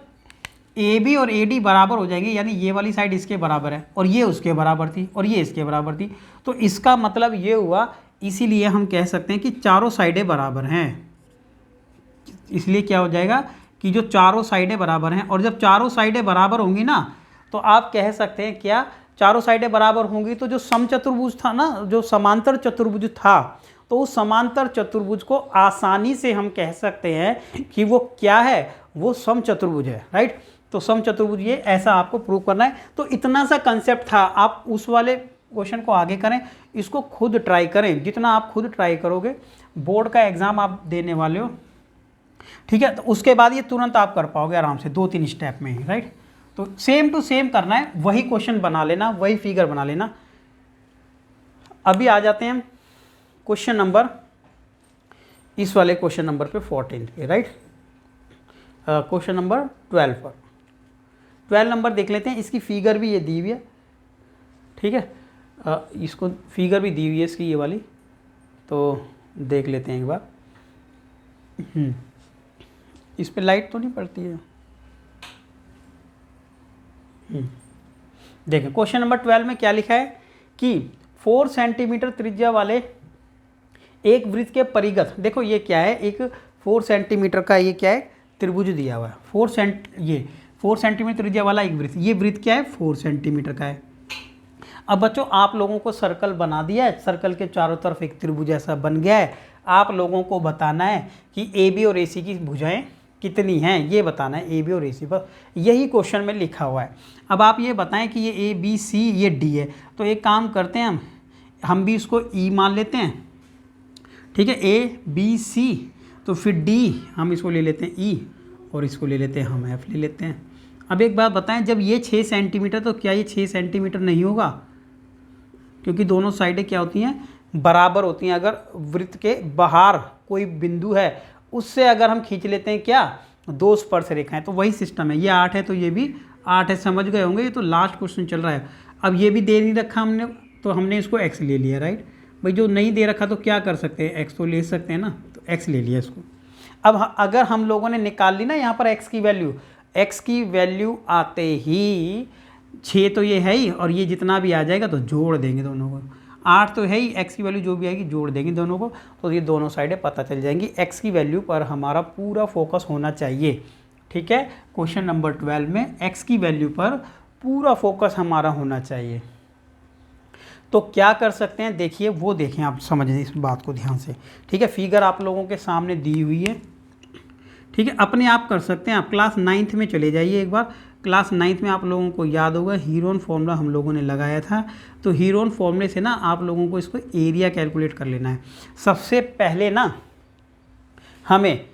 AB और AD बराबर हो जाएंगे, यानी ये वाली साइड इसके बराबर है और ये उसके बराबर थी और ये इसके बराबर थी, तो इसका मतलब ये हुआ, इसीलिए हम कह सकते हैं कि चारों साइडें बराबर हैं। इसलिए क्या हो जाएगा कि जो चारों साइडें बराबर हैं, और जब चारों साइडें बराबर होंगी ना, तो आप कह सकते हैं क्या, चारों साइडें बराबर होंगी तो जो समचतुर्भुज था ना, जो समांतर चतुर्भुज था, तो उस समांतर चतुर्भुज को आसानी से हम कह सकते हैं कि वो क्या है, वो समचतुर्भुज है। राइट, तो समचतुर्भुज ये ऐसा आपको प्रूव करना है। तो इतना सा कंसेप्ट था। आप उस वाले क्वेश्चन को आगे करें, इसको खुद ट्राई करें। जितना आप खुद ट्राई करोगे, बोर्ड का एग्जाम आप देने वाले हो, ठीक है, तो उसके बाद ये तुरंत आप कर पाओगे आराम से 2-3 स्टेप में ही। राइट, तो सेम टू सेम करना है, वही क्वेश्चन बना लेना, वही फिगर बना लेना। अभी आ जाते हैं क्वेश्चन नंबर, इस वाले क्वेश्चन नंबर पे 14 पे। राइट, क्वेश्चन नंबर 12 पर 12 नंबर देख लेते हैं। इसकी फिगर भी ये दी हुई है। ठीक है, इसको फिगर भी दी हुई है इसकी, ये वाली, तो देख लेते हैं एक बार। इस पे लाइट तो नहीं पड़ती है। देखें, क्वेश्चन नंबर 12 में क्या लिखा है कि 4 सेंटीमीटर त्रिज्या वाले एक वृत्त के परिगत, देखो ये क्या है, एक 4 सेंटीमीटर का ये क्या है, त्रिभुज दिया हुआ है। 4 सेंटीमीटर त्रिज्या वाला एक वृत्त, ये वृत्त क्या है, 4 सेंटीमीटर का है। अब बच्चों आप लोगों को सर्कल बना दिया है, सर्कल के चारों तरफ एक त्रिभुज ऐसा बन गया है। आप लोगों को बताना है कि AB और AC की भुजाएं कितनी हैं, ये बताना है, AB और AC पर। यही क्वेश्चन में लिखा हुआ है। अब आप ये बताएं कि ये ABC ये D है, तो एक काम करते हैं, हम भी इसको E मान लेते हैं। ठीक है, ABC, तो फिर D हम इसको ले लेते हैं E, और इसको ले लेते हैं हम F ले लेते हैं। अब एक बात बताएं, जब ये 6 सेंटीमीटर, तो क्या ये 6 सेंटीमीटर नहीं होगा, क्योंकि दोनों साइडें क्या होती हैं, बराबर होती हैं। अगर वृत्त के बाहर कोई बिंदु है, उससे अगर हम खींच लेते हैं क्या, 2 स्पर्श रेखाएं, तो वही सिस्टम है। ये 8 है तो ये भी 8 है, समझ गए होंगे। ये तो लास्ट क्वेश्चन चल रहा है। अब ये भी दे नहीं रखा हमने, तो हमने इसको x ले लिया। राइट भाई, जो नहीं दे रखा तो क्या कर सकते हैं, x तो ले सकते हैं ना, तो x ले लिया इसको। अब अगर हम लोगों ने निकाल ली ना यहाँ पर x की वैल्यू, x की वैल्यू आते ही 6 तो ये है ही, और ये जितना भी आ जाएगा तो जोड़ देंगे दोनों को। 8 तो है ही, x की वैल्यू जो भी आएगी जोड़ देंगे दोनों को, तो ये दोनों साइडें पता चल जाएंगी। x की वैल्यू पर हमारा पूरा फोकस होना चाहिए, ठीक है। क्वेश्चन नंबर 12 में x की वैल्यू पर पूरा फोकस हमारा होना चाहिए। तो क्या कर सकते हैं, देखिए वो देखें, आप समझिए इस बात को ध्यान से, ठीक है। फिगर आप लोगों के सामने दी हुई है, ठीक है। अपने आप कर सकते हैं, आप क्लास 9th में चले जाइए एक बार। क्लास 9th में आप लोगों को याद होगा हीरोन फॉर्मूला हम लोगों ने लगाया था। तो हीरोन फॉर्मूले से ना आप लोगों को इसको एरिया कैलकुलेट कर लेना है। सबसे पहले ना हमें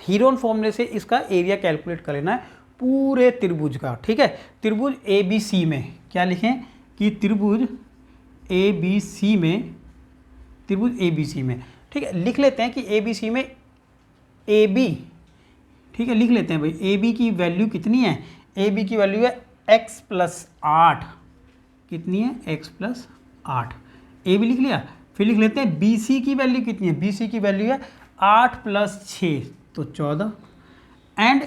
हीरोन फॉर्मूले से इसका एरिया कैलकुलेट कर लेना है पूरे त्रिभुज का, ठीक है। त्रिभुज ABC में क्या लिखें कि त्रिभुज ABC में, त्रिभुज ABC में, ठीक है, लिख लेते हैं कि ABC में AB, ठीक है, लिख लेते हैं भाई AB की वैल्यू कितनी है, AB की वैल्यू है x + 8, कितनी है x + 8, AB लिख लिया। फिर लिख लेते हैं BC की वैल्यू कितनी है, BC की वैल्यू है 8 + 6 तो 14, एंड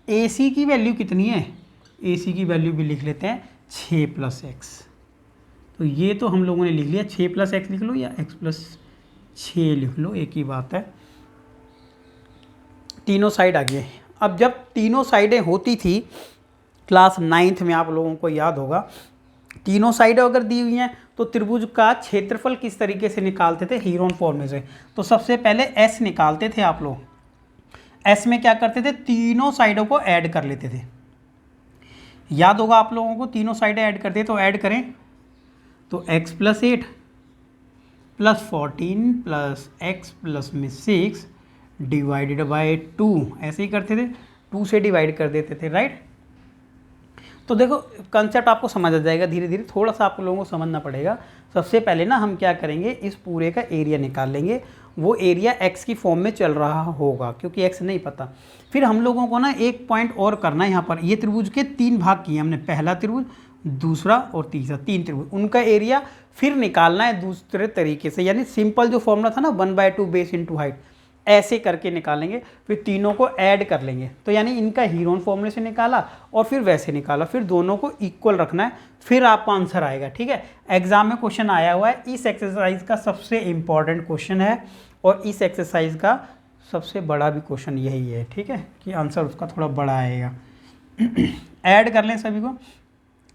AC की वैल्यू कितनी है, AC की वैल्यू भी लिख लेते हैं 6 + x। तो ये तो हम लोगों ने लिख लिया, 6 + x लिख लो या x + 6 लिख लो, एक ही बात है। तीनों साइड आ गए। अब जब तीनों साइडें होती थी क्लास 9th में, आप लोगों को याद होगा, तीनों साइडें अगर दी हुई हैं तो त्रिभुज का क्षेत्रफल किस तरीके से निकालते थे, हीरोन फॉर्मूले से। तो सबसे पहले S निकालते थे आप लोग। S में क्या करते थे, तीनों साइडों को ऐड कर लेते थे, याद होगा आप लोगों को, तीनों साइडें ऐड करते तो ऐड करें तो x + 8 + 14 + x + 6 डिवाइडेड बाय 2, ऐसे ही करते थे, 2 से डिवाइड कर देते थे, राइट। तो देखो कंसेप्ट आपको समझ आ जाएगा धीरे धीरे, थोड़ा सा आप लोगों को समझना पड़ेगा। सबसे पहले ना हम क्या करेंगे, इस पूरे का एरिया निकाल लेंगे। वो एरिया x की फॉर्म में चल रहा होगा क्योंकि x नहीं पता। फिर हम लोगों को ना एक पॉइंट और करना है, यहाँ पर ये त्रिभुज के 3 भाग किए हमने, पहला त्रिभुज, दूसरा और तीसरा, 3 त्रिभुज, उनका एरिया फिर निकालना है दूसरे तरीके से, यानी सिंपल जो फॉर्मूला था ना 1/2 बेस इंटू हाइट, ऐसे करके निकालेंगे। फिर तीनों को ऐड कर लेंगे, तो यानी इनका हीरोन फॉर्मूले से निकाला और फिर वैसे निकाला, फिर दोनों को इक्वल रखना है, फिर आपका आंसर आएगा, ठीक है। एग्जाम में क्वेश्चन आया हुआ है, इस एक्सरसाइज का सबसे इंपॉर्टेंट क्वेश्चन है, और इस एक्सरसाइज का सबसे बड़ा भी क्वेश्चन यही है, ठीक है, कि आंसर उसका थोड़ा बड़ा आएगा। ऐड कर लें सभी को,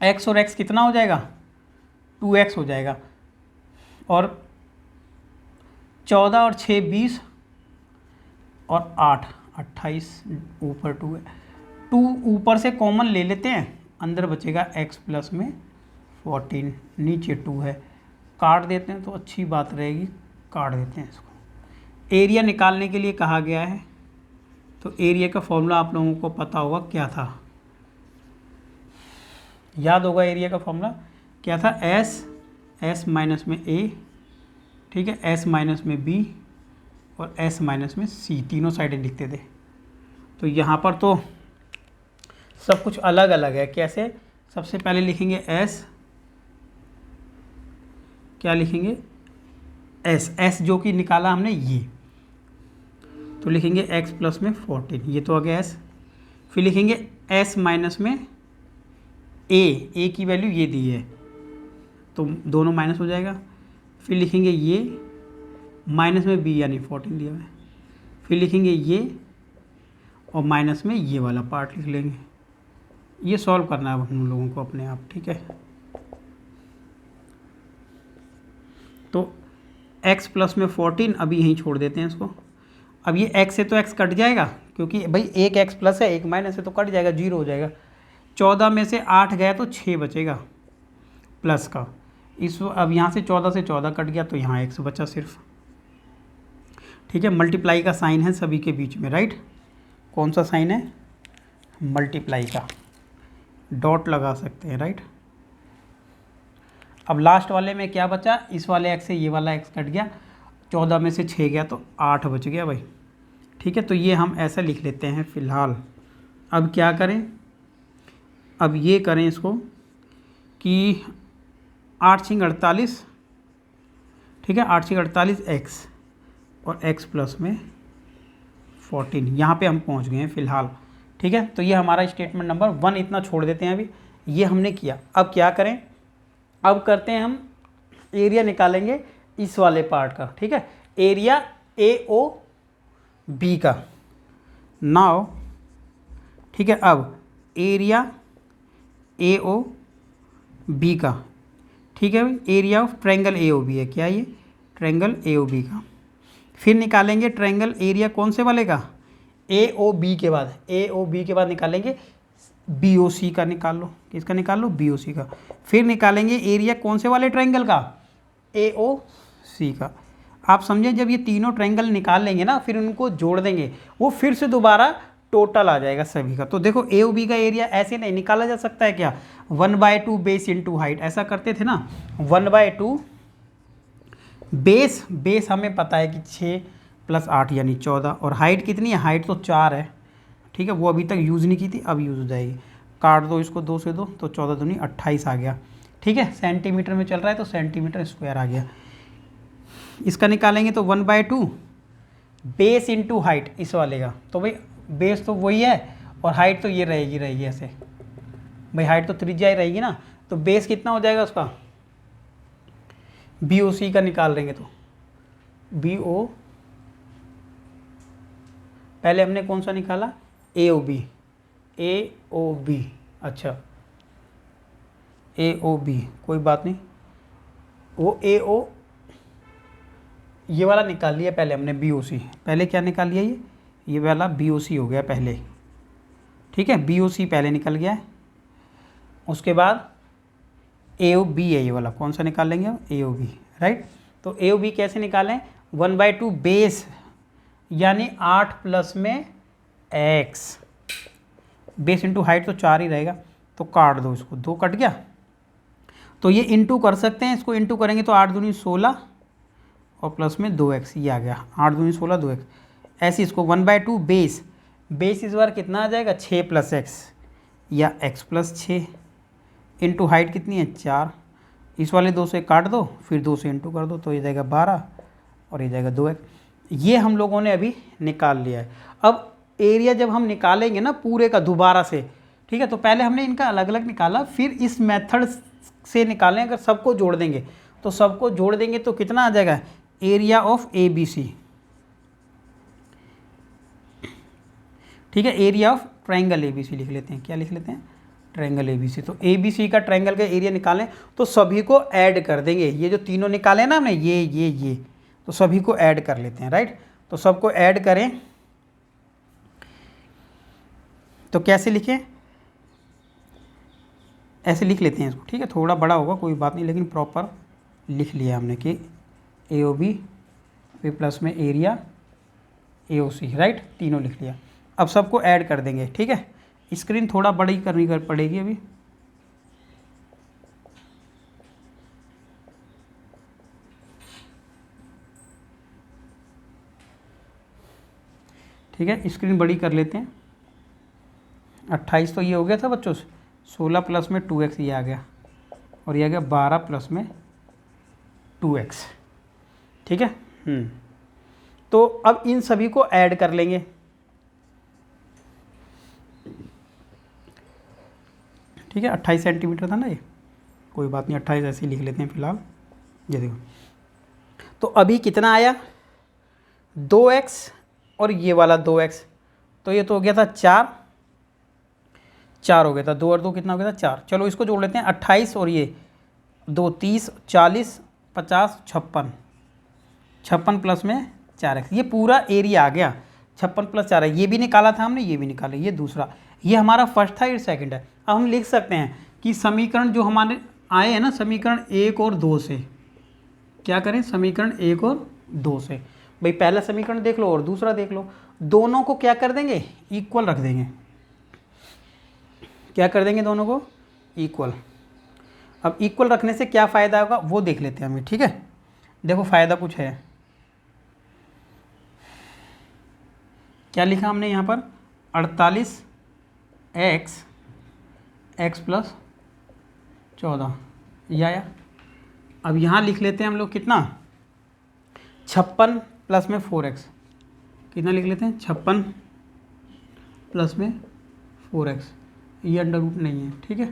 x और x कितना हो जाएगा, 2x हो जाएगा, और 14 और 6 20, और 8 28, ऊपर 2 है, 2 ऊपर से कॉमन ले लेते हैं, अंदर बचेगा x प्लस में 14, नीचे 2 है, काट देते हैं तो अच्छी बात रहेगी, काट देते हैं इसको। एरिया निकालने के लिए कहा गया है, तो एरिया का फॉर्मूला आप लोगों को पता होगा क्या था, याद होगा एरिया का फॉर्मूला क्या था, s माइनस में a, ठीक है, s माइनस में b और s माइनस में c, तीनों साइडें लिखते थे। तो यहाँ पर तो सब कुछ अलग अलग है, कैसे, सबसे पहले लिखेंगे s, क्या लिखेंगे s जो कि निकाला हमने ये, तो लिखेंगे x प्लस में 14, ये तो आ गया s। फिर लिखेंगे s माइनस में a की वैल्यू ये दी है तो दोनों माइनस हो जाएगा। फिर लिखेंगे ये माइनस में b यानी 14 दिया है, फिर लिखेंगे ये और माइनस में ये वाला पार्ट लिख लेंगे। ये सॉल्व करना है हम लोगों को अपने आप, ठीक है। तो x प्लस में 14 अभी यहीं छोड़ देते हैं इसको। अब ये x से तो x कट जाएगा क्योंकि भाई एक x प्लस है एक माइनस है तो कट जाएगा, 0 हो जाएगा। 14 में से 8 गया तो 6 बचेगा प्लस का, इस अब यहाँ से 14 से 14 कट गया तो यहाँ x बचा सिर्फ, ठीक है। मल्टीप्लाई का साइन है सभी के बीच में, राइट, कौन सा साइन है, मल्टीप्लाई का, डॉट लगा सकते हैं, राइट। अब लास्ट वाले में क्या बचा, इस वाले x से ये वाला x कट गया, 14 में से 6 गया तो 8 बच गया भाई, ठीक है। तो ये हम ऐसा लिख लेते हैं फ़िलहाल। अब क्या करें, अब ये करें इसको कि 8 × 48, ठीक है, 8 × 48 x और x प्लस में 14, यहाँ पे हम पहुँच गए हैं फ़िलहाल, ठीक है। तो ये हमारा स्टेटमेंट नंबर 1, इतना छोड़ देते हैं अभी, ये हमने किया। अब क्या करें, अब करते हैं हम एरिया निकालेंगे इस वाले पार्ट का, ठीक है, एरिया ए ओ बी का। नाउ ठीक है, अब एरिया ए ओ बी का, ठीक है, area of triangle A O B है, क्या ये ट्रायंगल ए ओ बी का। फिर निकालेंगे ट्रायंगल एरिया कौन से वाले का, ए ओ बी के बाद, ए ओ बी के बाद निकालेंगे बी ओ सी का, निकाल लो, किसका निकाल लो, बी ओ सी का। फिर निकालेंगे एरिया कौन से वाले ट्रायंगल का, ए ओ सी का। आप समझें, जब ये तीनों ट्रायंगल निकाल लेंगे ना, फिर उनको जोड़ देंगे, वो फिर से दोबारा टोटल आ जाएगा सभी का। तो देखो ए ओ बी का एरिया ऐसे नहीं निकाला जा सकता है क्या, 1/2 बेस इंटू हाइट, ऐसा करते थे ना, 1/2 बेस हमें पता है कि 6 + 8 यानी 14, और हाइट कितनी है, हाइट तो 4 है, ठीक है, वो अभी तक यूज़ नहीं की थी, अब यूज़ हो जाएगी। काट दो इसको 2 से 2, तो 14 दूनी 28 आ गया, ठीक है, सेंटीमीटर में चल रहा है तो सेंटीमीटर स्क्वायर आ गया। इसका निकालेंगे तो 1/2 बेस इंटू हाइट इस वाले का, तो भाई बेस तो वही है और हाइट तो ये रहेगी ऐसे, भाई हाइट तो त्रिज्या ही रहेगी ना, तो बेस कितना हो जाएगा उसका, बी ओ सी का निकाल लेंगे तो बी ओ, पहले हमने कौन सा निकाला, ए ओ बी, ए ओ बी, अच्छा ए ओ बी, कोई बात नहीं, वो ए ओ ये वाला निकाल लिया पहले हमने, बी ओ सी, पहले क्या निकाल लिया, ये वाला बी ओ सी हो गया पहले, ठीक है, बी ओ सी पहले निकल गया है। उसके बाद ए ओ बी है ये वाला, कौन सा निकाल लेंगे हम, ए ओ बी, राइट। तो ए ओ बी कैसे निकालें, 1/2 बेस यानी 8 प्लस में x, बेस इंटू हाइट तो 4 ही रहेगा, तो काट दो इसको, 2 कट गया, तो ये इंटू कर सकते हैं, इसको इंटू करेंगे तो 8 दूनी 16 और प्लस में 2x, ये आ गया, 8 दूनी 16 2x, ऐसे इसको 1/2 बेस इस बार कितना आ जाएगा, 6 + x या x + 6 इंटू हाइट कितनी है 4, इस वाले 2 से काट दो, फिर 2 से इंटू कर दो, तो ये जाएगा 12 और ये जाएगा 2x। ये हम लोगों ने अभी निकाल लिया है। अब एरिया जब हम निकालेंगे ना पूरे का दोबारा से, ठीक है, तो पहले हमने इनका अलग अलग निकाला, फिर इस मेथड से निकालें, अगर सबको जोड़ देंगे तो सबको जोड़ देंगे तो कितना आ जाएगा, area of A B C, ठीक है, area of triangle A B C लिख लेते हैं, क्या लिख लेते हैं, ट्रायंगल ए बी सी। तो ए बी सी का ट्रायंगल का एरिया निकालें तो सभी को ऐड कर देंगे, ये जो तीनों निकाले ना हमने, ये तो सभी को ऐड कर लेते हैं, राइट। तो सबको ऐड करें तो कैसे लिखें, ऐसे लिख लेते हैं इसको, ठीक है, थोड़ा बड़ा होगा कोई बात नहीं, लेकिन प्रॉपर लिख लिया हमने कि ए ओ बी फिर प्लस में area A O C, right, तीनों लिख लिया। अब सबको ऐड कर देंगे, ठीक है, स्क्रीन थोड़ा बड़ी करनी पड़ेगी अभी, ठीक है, स्क्रीन बड़ी कर लेते हैं। 28 तो ये हो गया था बच्चों, 16 प्लस में 2x ये आ गया, और ये आ गया 12 प्लस में 2x, ठीक है। तो अब इन सभी को ऐड कर लेंगे, ठीक है, 28 सेंटीमीटर था ना ये, कोई बात नहीं, 28 ऐसे ही लिख लेते हैं फिलहाल, ये देखो। तो अभी कितना आया, 2x और ये वाला 2x, तो ये तो हो गया था 4 हो गया था, 2 और 2 कितना हो गया था 4। चलो इसको जोड़ लेते हैं, 28 और ये 2 30 40 50 56 प्लस में 4x, ये पूरा एरिया आ गया, 56 + 4 है, ये भी निकाला था हमने, ये भी निकाला, ये दूसरा, ये हमारा फर्स्ट था, ये सेकंड है। अब हम लिख सकते हैं कि समीकरण जो हमारे आए हैं ना, समीकरण 1 और 2 से, क्या करें, समीकरण 1 और 2 से, भाई पहला समीकरण देख लो और दूसरा देख लो, दोनों को क्या कर देंगे, इक्वल रख देंगे, क्या कर देंगे, दोनों को इक्वल। अब इक्वल रखने से क्या फ़ायदा होगा वो देख लेते हैं हमें, ठीक है। देखो फ़ायदा कुछ है, क्या लिखा हमने यहाँ पर, 48x + 14 ये आया। अब यहाँ लिख लेते हैं हम लोग कितना, 56 प्लस में 4x, कितना लिख लेते हैं, 56 प्लस में 4x, ये अंडर रूट नहीं है, ठीक है,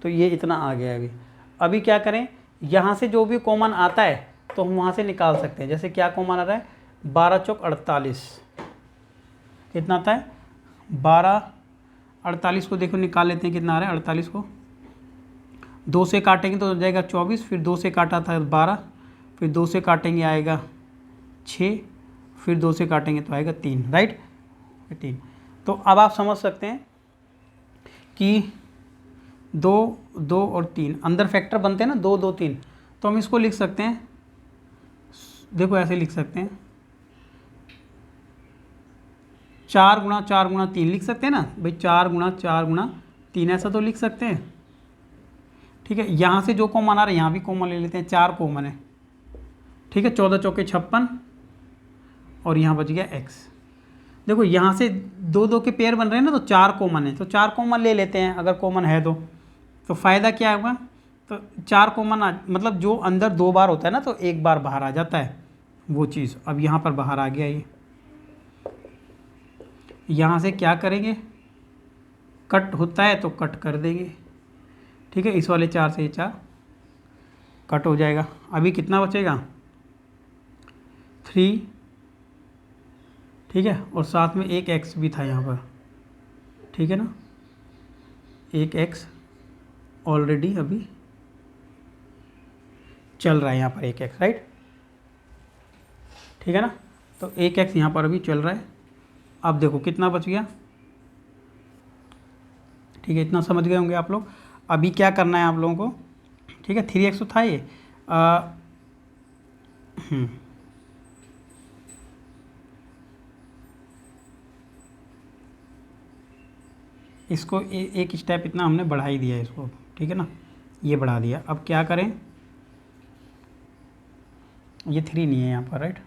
तो ये इतना आ गया अभी। अभी क्या करें, यहाँ से जो भी कॉमन आता है तो हम वहाँ से निकाल सकते हैं। जैसे क्या कॉमन आ रहा है, 12 चौक 48, कितना आता है 12, 48 को देखो निकाल लेते हैं कितना आ रहा है। 48 को 2 से काटेंगे तो हो जाएगा 24, फिर 2 से काटा था 12, फिर 2 से काटेंगे आएगा 6, फिर 2 से काटेंगे तो आएगा 3, राइट 3। तो अब आप समझ सकते हैं कि 2, 2 और 3 अंदर फैक्टर बनते हैं ना, 2, 2, 3। तो हम इसको लिख सकते हैं, देखो ऐसे लिख सकते हैं, 4 गुणा 4 गुणा 3 लिख सकते हैं ना भाई, 4 गुणा 4 गुणा 3 ऐसा तो लिख सकते हैं। ठीक है, यहाँ से जो कॉमन आ रहा है यहाँ भी कॉमन ले लेते हैं, 4 कॉमन है। ठीक है, 14 चौके 56 और यहाँ बच गया x। देखो यहाँ से 2, 2 के पेयर बन रहे हैं ना, तो 4 कॉमन है, तो 4 कॉमन ले लेते हैं अगर कॉमन है तो फ़ायदा क्या होगा, तो 4 कॉमन मतलब जो अंदर 2 बार होता है ना तो 1 बार बाहर आ जाता है वो चीज़। अब यहाँ पर बाहर आ गया ये, यहाँ से क्या करेंगे, कट होता है तो कट कर देंगे। ठीक है, इस वाले 4 से ये 4 कट हो जाएगा। अभी कितना बचेगा 3, ठीक है, और साथ में एक x भी था यहाँ पर, ठीक है ना, एक x ऑलरेडी अभी चल रहा है यहाँ पर, एक x, राइट, ठीक है ना। तो एक x यहाँ पर अभी चल रहा है। अब देखो कितना बच गया, ठीक है, इतना समझ गए होंगे आप लोग। अभी क्या करना है आप लोगों को, ठीक है, 3x तो था ये, इसको एक स्टेप इतना हमने बढ़ा ही दिया है इसको, ठीक है ना, ये बढ़ा दिया। अब क्या करें, ये 3 नहीं है यहाँ पर, राइट।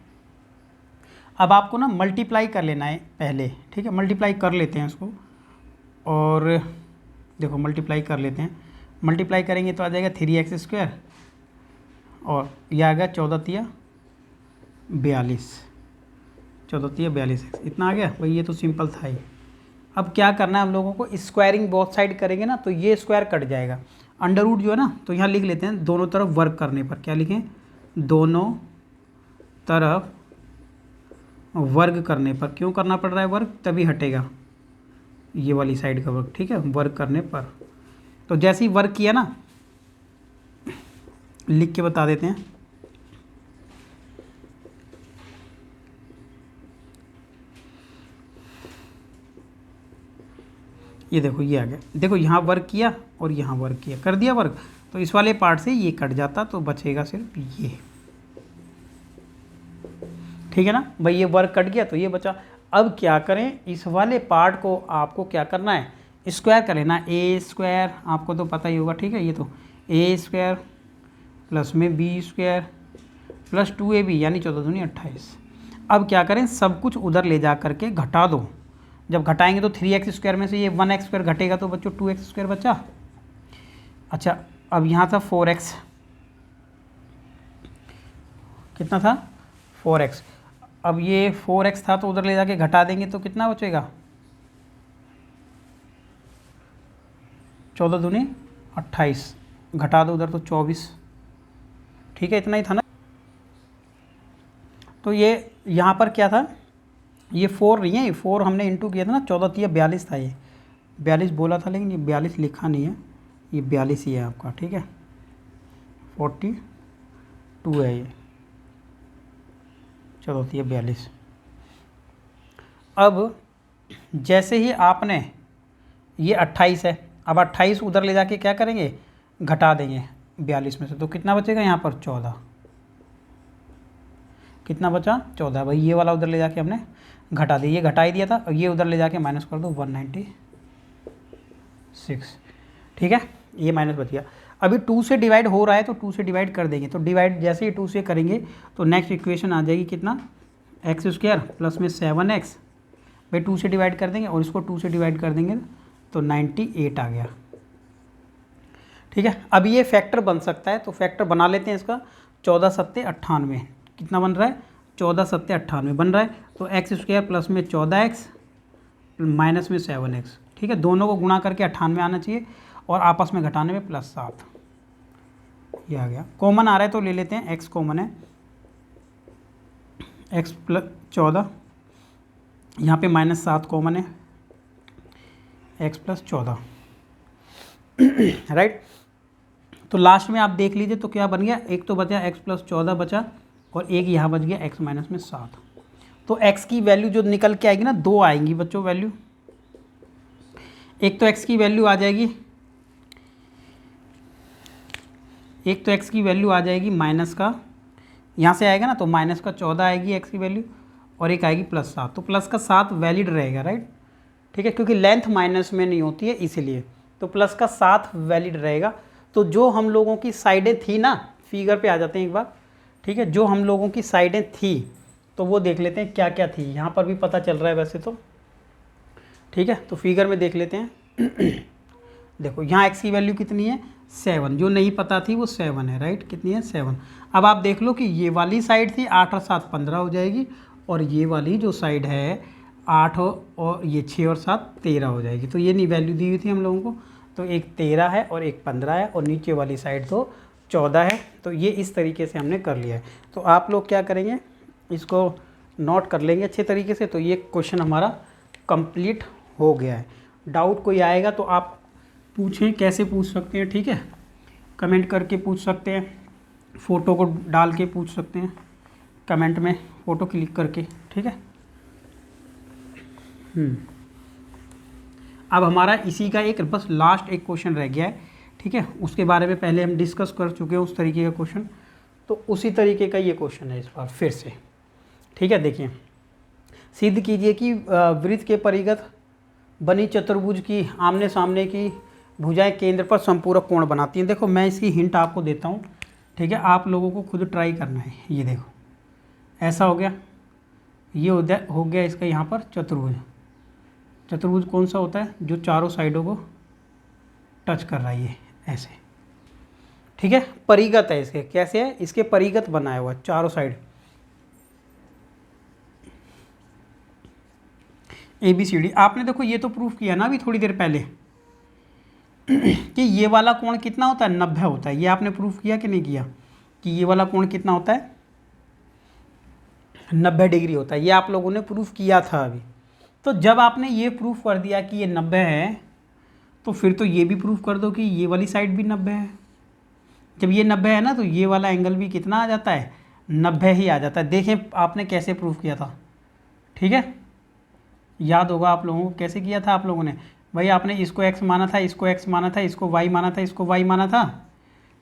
अब आपको ना मल्टीप्लाई कर लेना है पहले, ठीक है, मल्टीप्लाई कर लेते हैं इसको, और देखो मल्टीप्लाई कर लेते हैं। मल्टीप्लाई करेंगे तो आ जाएगा 3x², और यह आ गया 14 तिया 42, 14 तिया 42x, इतना आ गया भाई, ये तो सिंपल था ही। अब क्या करना है हम लोगों को, स्क्वायरिंग बोथ साइड करेंगे ना तो ये स्क्वायर कट जाएगा। अंडर रूट जो है ना, तो यहाँ लिख लेते हैं दोनों तरफ वर्क करने पर, क्या लिखें, दोनों तरफ वर्ग करने पर। क्यों करना पड़ रहा है वर्ग, तभी हटेगा ये वाली साइड का वर्ग, ठीक है, वर्ग करने पर। तो जैसे ही वर्ग किया ना, लिख के बता देते हैं, ये देखो ये आ गया। देखो यहाँ वर्क किया और यहाँ वर्क किया, कर दिया वर्क, तो इस वाले पार्ट से ये कट जाता, तो बचेगा सिर्फ ये, ठीक है ना भाई, ये वर्क कट गया तो ये बचा। अब क्या करें, इस वाले पार्ट को आपको क्या करना है, स्क्वायर कर लेना, a² आपको तो पता ही होगा, ठीक है, ये तो a² प्लस में b² प्लस 2ab यानी 14 दूनी 28। अब क्या करें, सब कुछ उधर ले जा करके घटा दो। जब घटाएंगे तो 3x² में से ये 1x² घटेगा तो बच्चों 2x² बचा। अच्छा, अब यहाँ था 4x, कितना था 4x। अब ये 4x था तो उधर ले जाके घटा देंगे तो कितना बचेगा, 14 दूनी 28, घटा दो उधर तो 24, ठीक है, इतना ही था ना। तो ये यहाँ पर क्या था, ये 4 नहीं है, ये 4 हमने इंटू किया था ना, 14 तिया 42 था, ये 42 बोला था लेकिन ये 42 लिखा नहीं है, ये 42 ही है आपका, ठीक है, 42 है ये, 14 तिया 42। अब जैसे ही आपने, ये 28 है, अब 28 उधर ले जाके क्या करेंगे, घटा देंगे 42 में से, तो कितना बचेगा यहाँ पर 14, कितना बचा 14। भाई ये वाला उधर ले जाके हमने घटा दिया, ये घटा ही दिया था, और ये उधर ले जाके माइनस कर दो 196, ठीक है, ये माइनस बच गया। अभी 2 से डिवाइड हो रहा है तो 2 से डिवाइड कर देंगे, तो डिवाइड जैसे ही 2 से करेंगे तो नेक्स्ट इक्वेशन आ जाएगी कितना, x² प्लस में 7x, भाई 2 से डिवाइड कर देंगे और इसको 2 से डिवाइड कर देंगे तो 98 आ गया, ठीक है। अब ये फैक्टर बन सकता है, तो फैक्टर बना लेते हैं इसका, 14 सत्ते 98, कितना बन रहा है, 14 सत्ते 98 बन रहा है, तो x² प्लस में 14x माइनस में 7x, ठीक है, दोनों को गुणा करके 98 आना चाहिए, और आपस में घटाने में +7, ये आ गया। कॉमन आ रहा है तो ले लेते हैं, x कॉमन है, x + 14, यहाँ पे -7 कॉमन है, x + 14 राइट। तो लास्ट में आप देख लीजिए तो क्या बन गया, एक तो बचा x + 14 बचा और एक यहाँ बच गया x - में 7। तो x की वैल्यू जो निकल के आएगी ना, 2 आएंगी बच्चों वैल्यू। एक तो x की वैल्यू आ जाएगी, एक तो x की वैल्यू आ जाएगी माइनस का, यहाँ से आएगा ना तो -14 आएगी x की वैल्यू, और एक आएगी +7। तो +7 वैलिड रहेगा राइट, ठीक है, क्योंकि लेंथ माइनस में नहीं होती है इसीलिए, तो +7 वैलिड रहेगा। तो जो हम लोगों की साइडें थी ना, फिगर पे आ जाते हैं एक बार, ठीक है, जो हम लोगों की साइडें थी तो वो देख लेते हैं क्या क्या थी, यहाँ पर भी पता चल रहा है वैसे तो, ठीक है। तो फिगर में देख लेते हैं देखो यहाँ x की वैल्यू कितनी है, 7, जो नहीं पता थी वो 7 है राइट, कितनी है 7। अब आप देख लो कि ये वाली साइड थी 8 और 7 15 हो जाएगी, और ये वाली जो साइड है 8 और ये 6 और 7 13 हो जाएगी। तो ये नहीं वैल्यू दी हुई थी हम लोगों को, तो एक 13 है और एक 15 है, और नीचे वाली साइड तो 14 है। तो ये इस तरीके से हमने कर लिया है। तो आप लोग क्या करेंगे, इसको नोट कर लेंगे अच्छे तरीके से। तो ये क्वेश्चन हमारा कंप्लीट हो गया है। डाउट कोई आएगा तो आप पूछें, कैसे पूछ सकते हैं, ठीक है, कमेंट करके पूछ सकते हैं, फ़ोटो को डाल के पूछ सकते हैं कमेंट में, फ़ोटो क्लिक करके, ठीक है। अब हमारा इसी का एक बस लास्ट एक क्वेश्चन रह गया है, ठीक है, उसके बारे में पहले हम डिस्कस कर चुके हैं उस तरीके का क्वेश्चन, तो उसी तरीके का ये क्वेश्चन है इस बार फिर से, ठीक है। देखिए, सिद्ध कीजिए कि वृत्त के परिगत बनी चतुर्भुज की आमने सामने की भुजाएं केंद्र पर संपूरक कोण बनाती हैं। देखो मैं इसकी हिंट आपको देता हूँ, ठीक है, आप लोगों को खुद ट्राई करना है। ये देखो ऐसा हो गया, ये हो गया इसका यहाँ पर चतुर्भुज। चतुर्भुज कौन सा होता है, जो चारों साइडों को टच कर रहा है, ये ऐसे, ठीक है। परिगत है इसके, कैसे है, इसके परिगत बनाया हुआ है चारों साइड, ABCD। आपने देखो ये तो प्रूफ किया ना अभी थोड़ी देर पहले कि ये वाला कोण कितना होता है, 90 होता है। ये आपने प्रूफ किया कि नहीं किया, कि ये वाला कोण कितना होता है, 90 डिग्री होता है। ये आप लोगों ने प्रूफ किया था अभी। तो जब आपने ये प्रूफ कर दिया कि ये 90 है, तो फिर तो ये भी प्रूफ कर दो कि ये वाली साइड भी 90 है। जब ये 90 है ना, तो ये वाला एंगल भी कितना आ जाता है, 90 ही आ जाता है। देखें आपने कैसे प्रूफ किया था, ठीक है, याद होगा आप लोगों को कैसे किया था आप लोगों ने। भाई आपने इसको x माना था, इसको x माना था, इसको y माना था, इसको y माना था,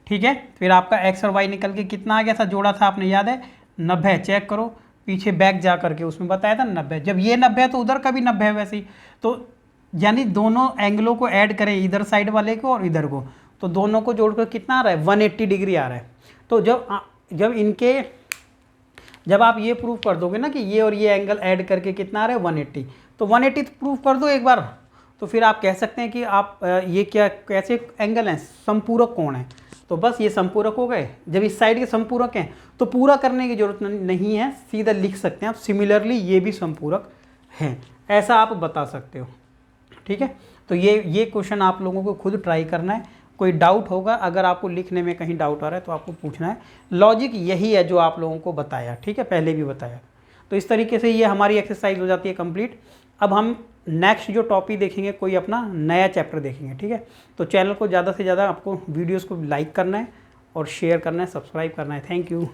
ठीक है। फिर आपका x और y निकल के कितना आ गया था, जोड़ा था आपने, याद है 90। चेक करो पीछे बैक जा करके, उसमें बताया था 90। जब ये 90 है तो उधर का भी 90 है वैसे ही। तो यानी दोनों एंगलों को ऐड करें, इधर साइड वाले को और इधर को, तो दोनों को जोड़कर कितना आ रहा है, 180 डिग्री आ रहा है। तो जब आप ये प्रूफ कर दोगे ना कि ये और ये एंगल ऐड करके कितना आ रहा है, 180, तो 180 प्रूफ कर दो एक बार, तो फिर आप कह सकते हैं कि आप ये क्या कैसे एंगल हैं, संपूरक कोण है। तो बस ये संपूरक हो गए। जब इस साइड के संपूरक हैं तो पूरा करने की जरूरत नहीं है, सीधा लिख सकते हैं आप, सिमिलरली ये भी संपूरक हैं, ऐसा आप बता सकते हो, ठीक है। तो ये क्वेश्चन आप लोगों को खुद ट्राई करना है। कोई डाउट होगा, अगर आपको लिखने में कहीं डाउट आ रहा है तो आपको पूछना है। लॉजिक यही है जो आप लोगों को बताया, ठीक है, पहले भी बताया। तो इस तरीके से ये हमारी एक्सरसाइज हो जाती है कंप्लीट। अब हम नेक्स्ट जो टॉपिक देखेंगे, कोई अपना नया चैप्टर देखेंगे, ठीक है। तो चैनल को ज़्यादा से ज़्यादा आपको वीडियोस को लाइक करना है और शेयर करना है, सब्सक्राइब करना है। Thank you.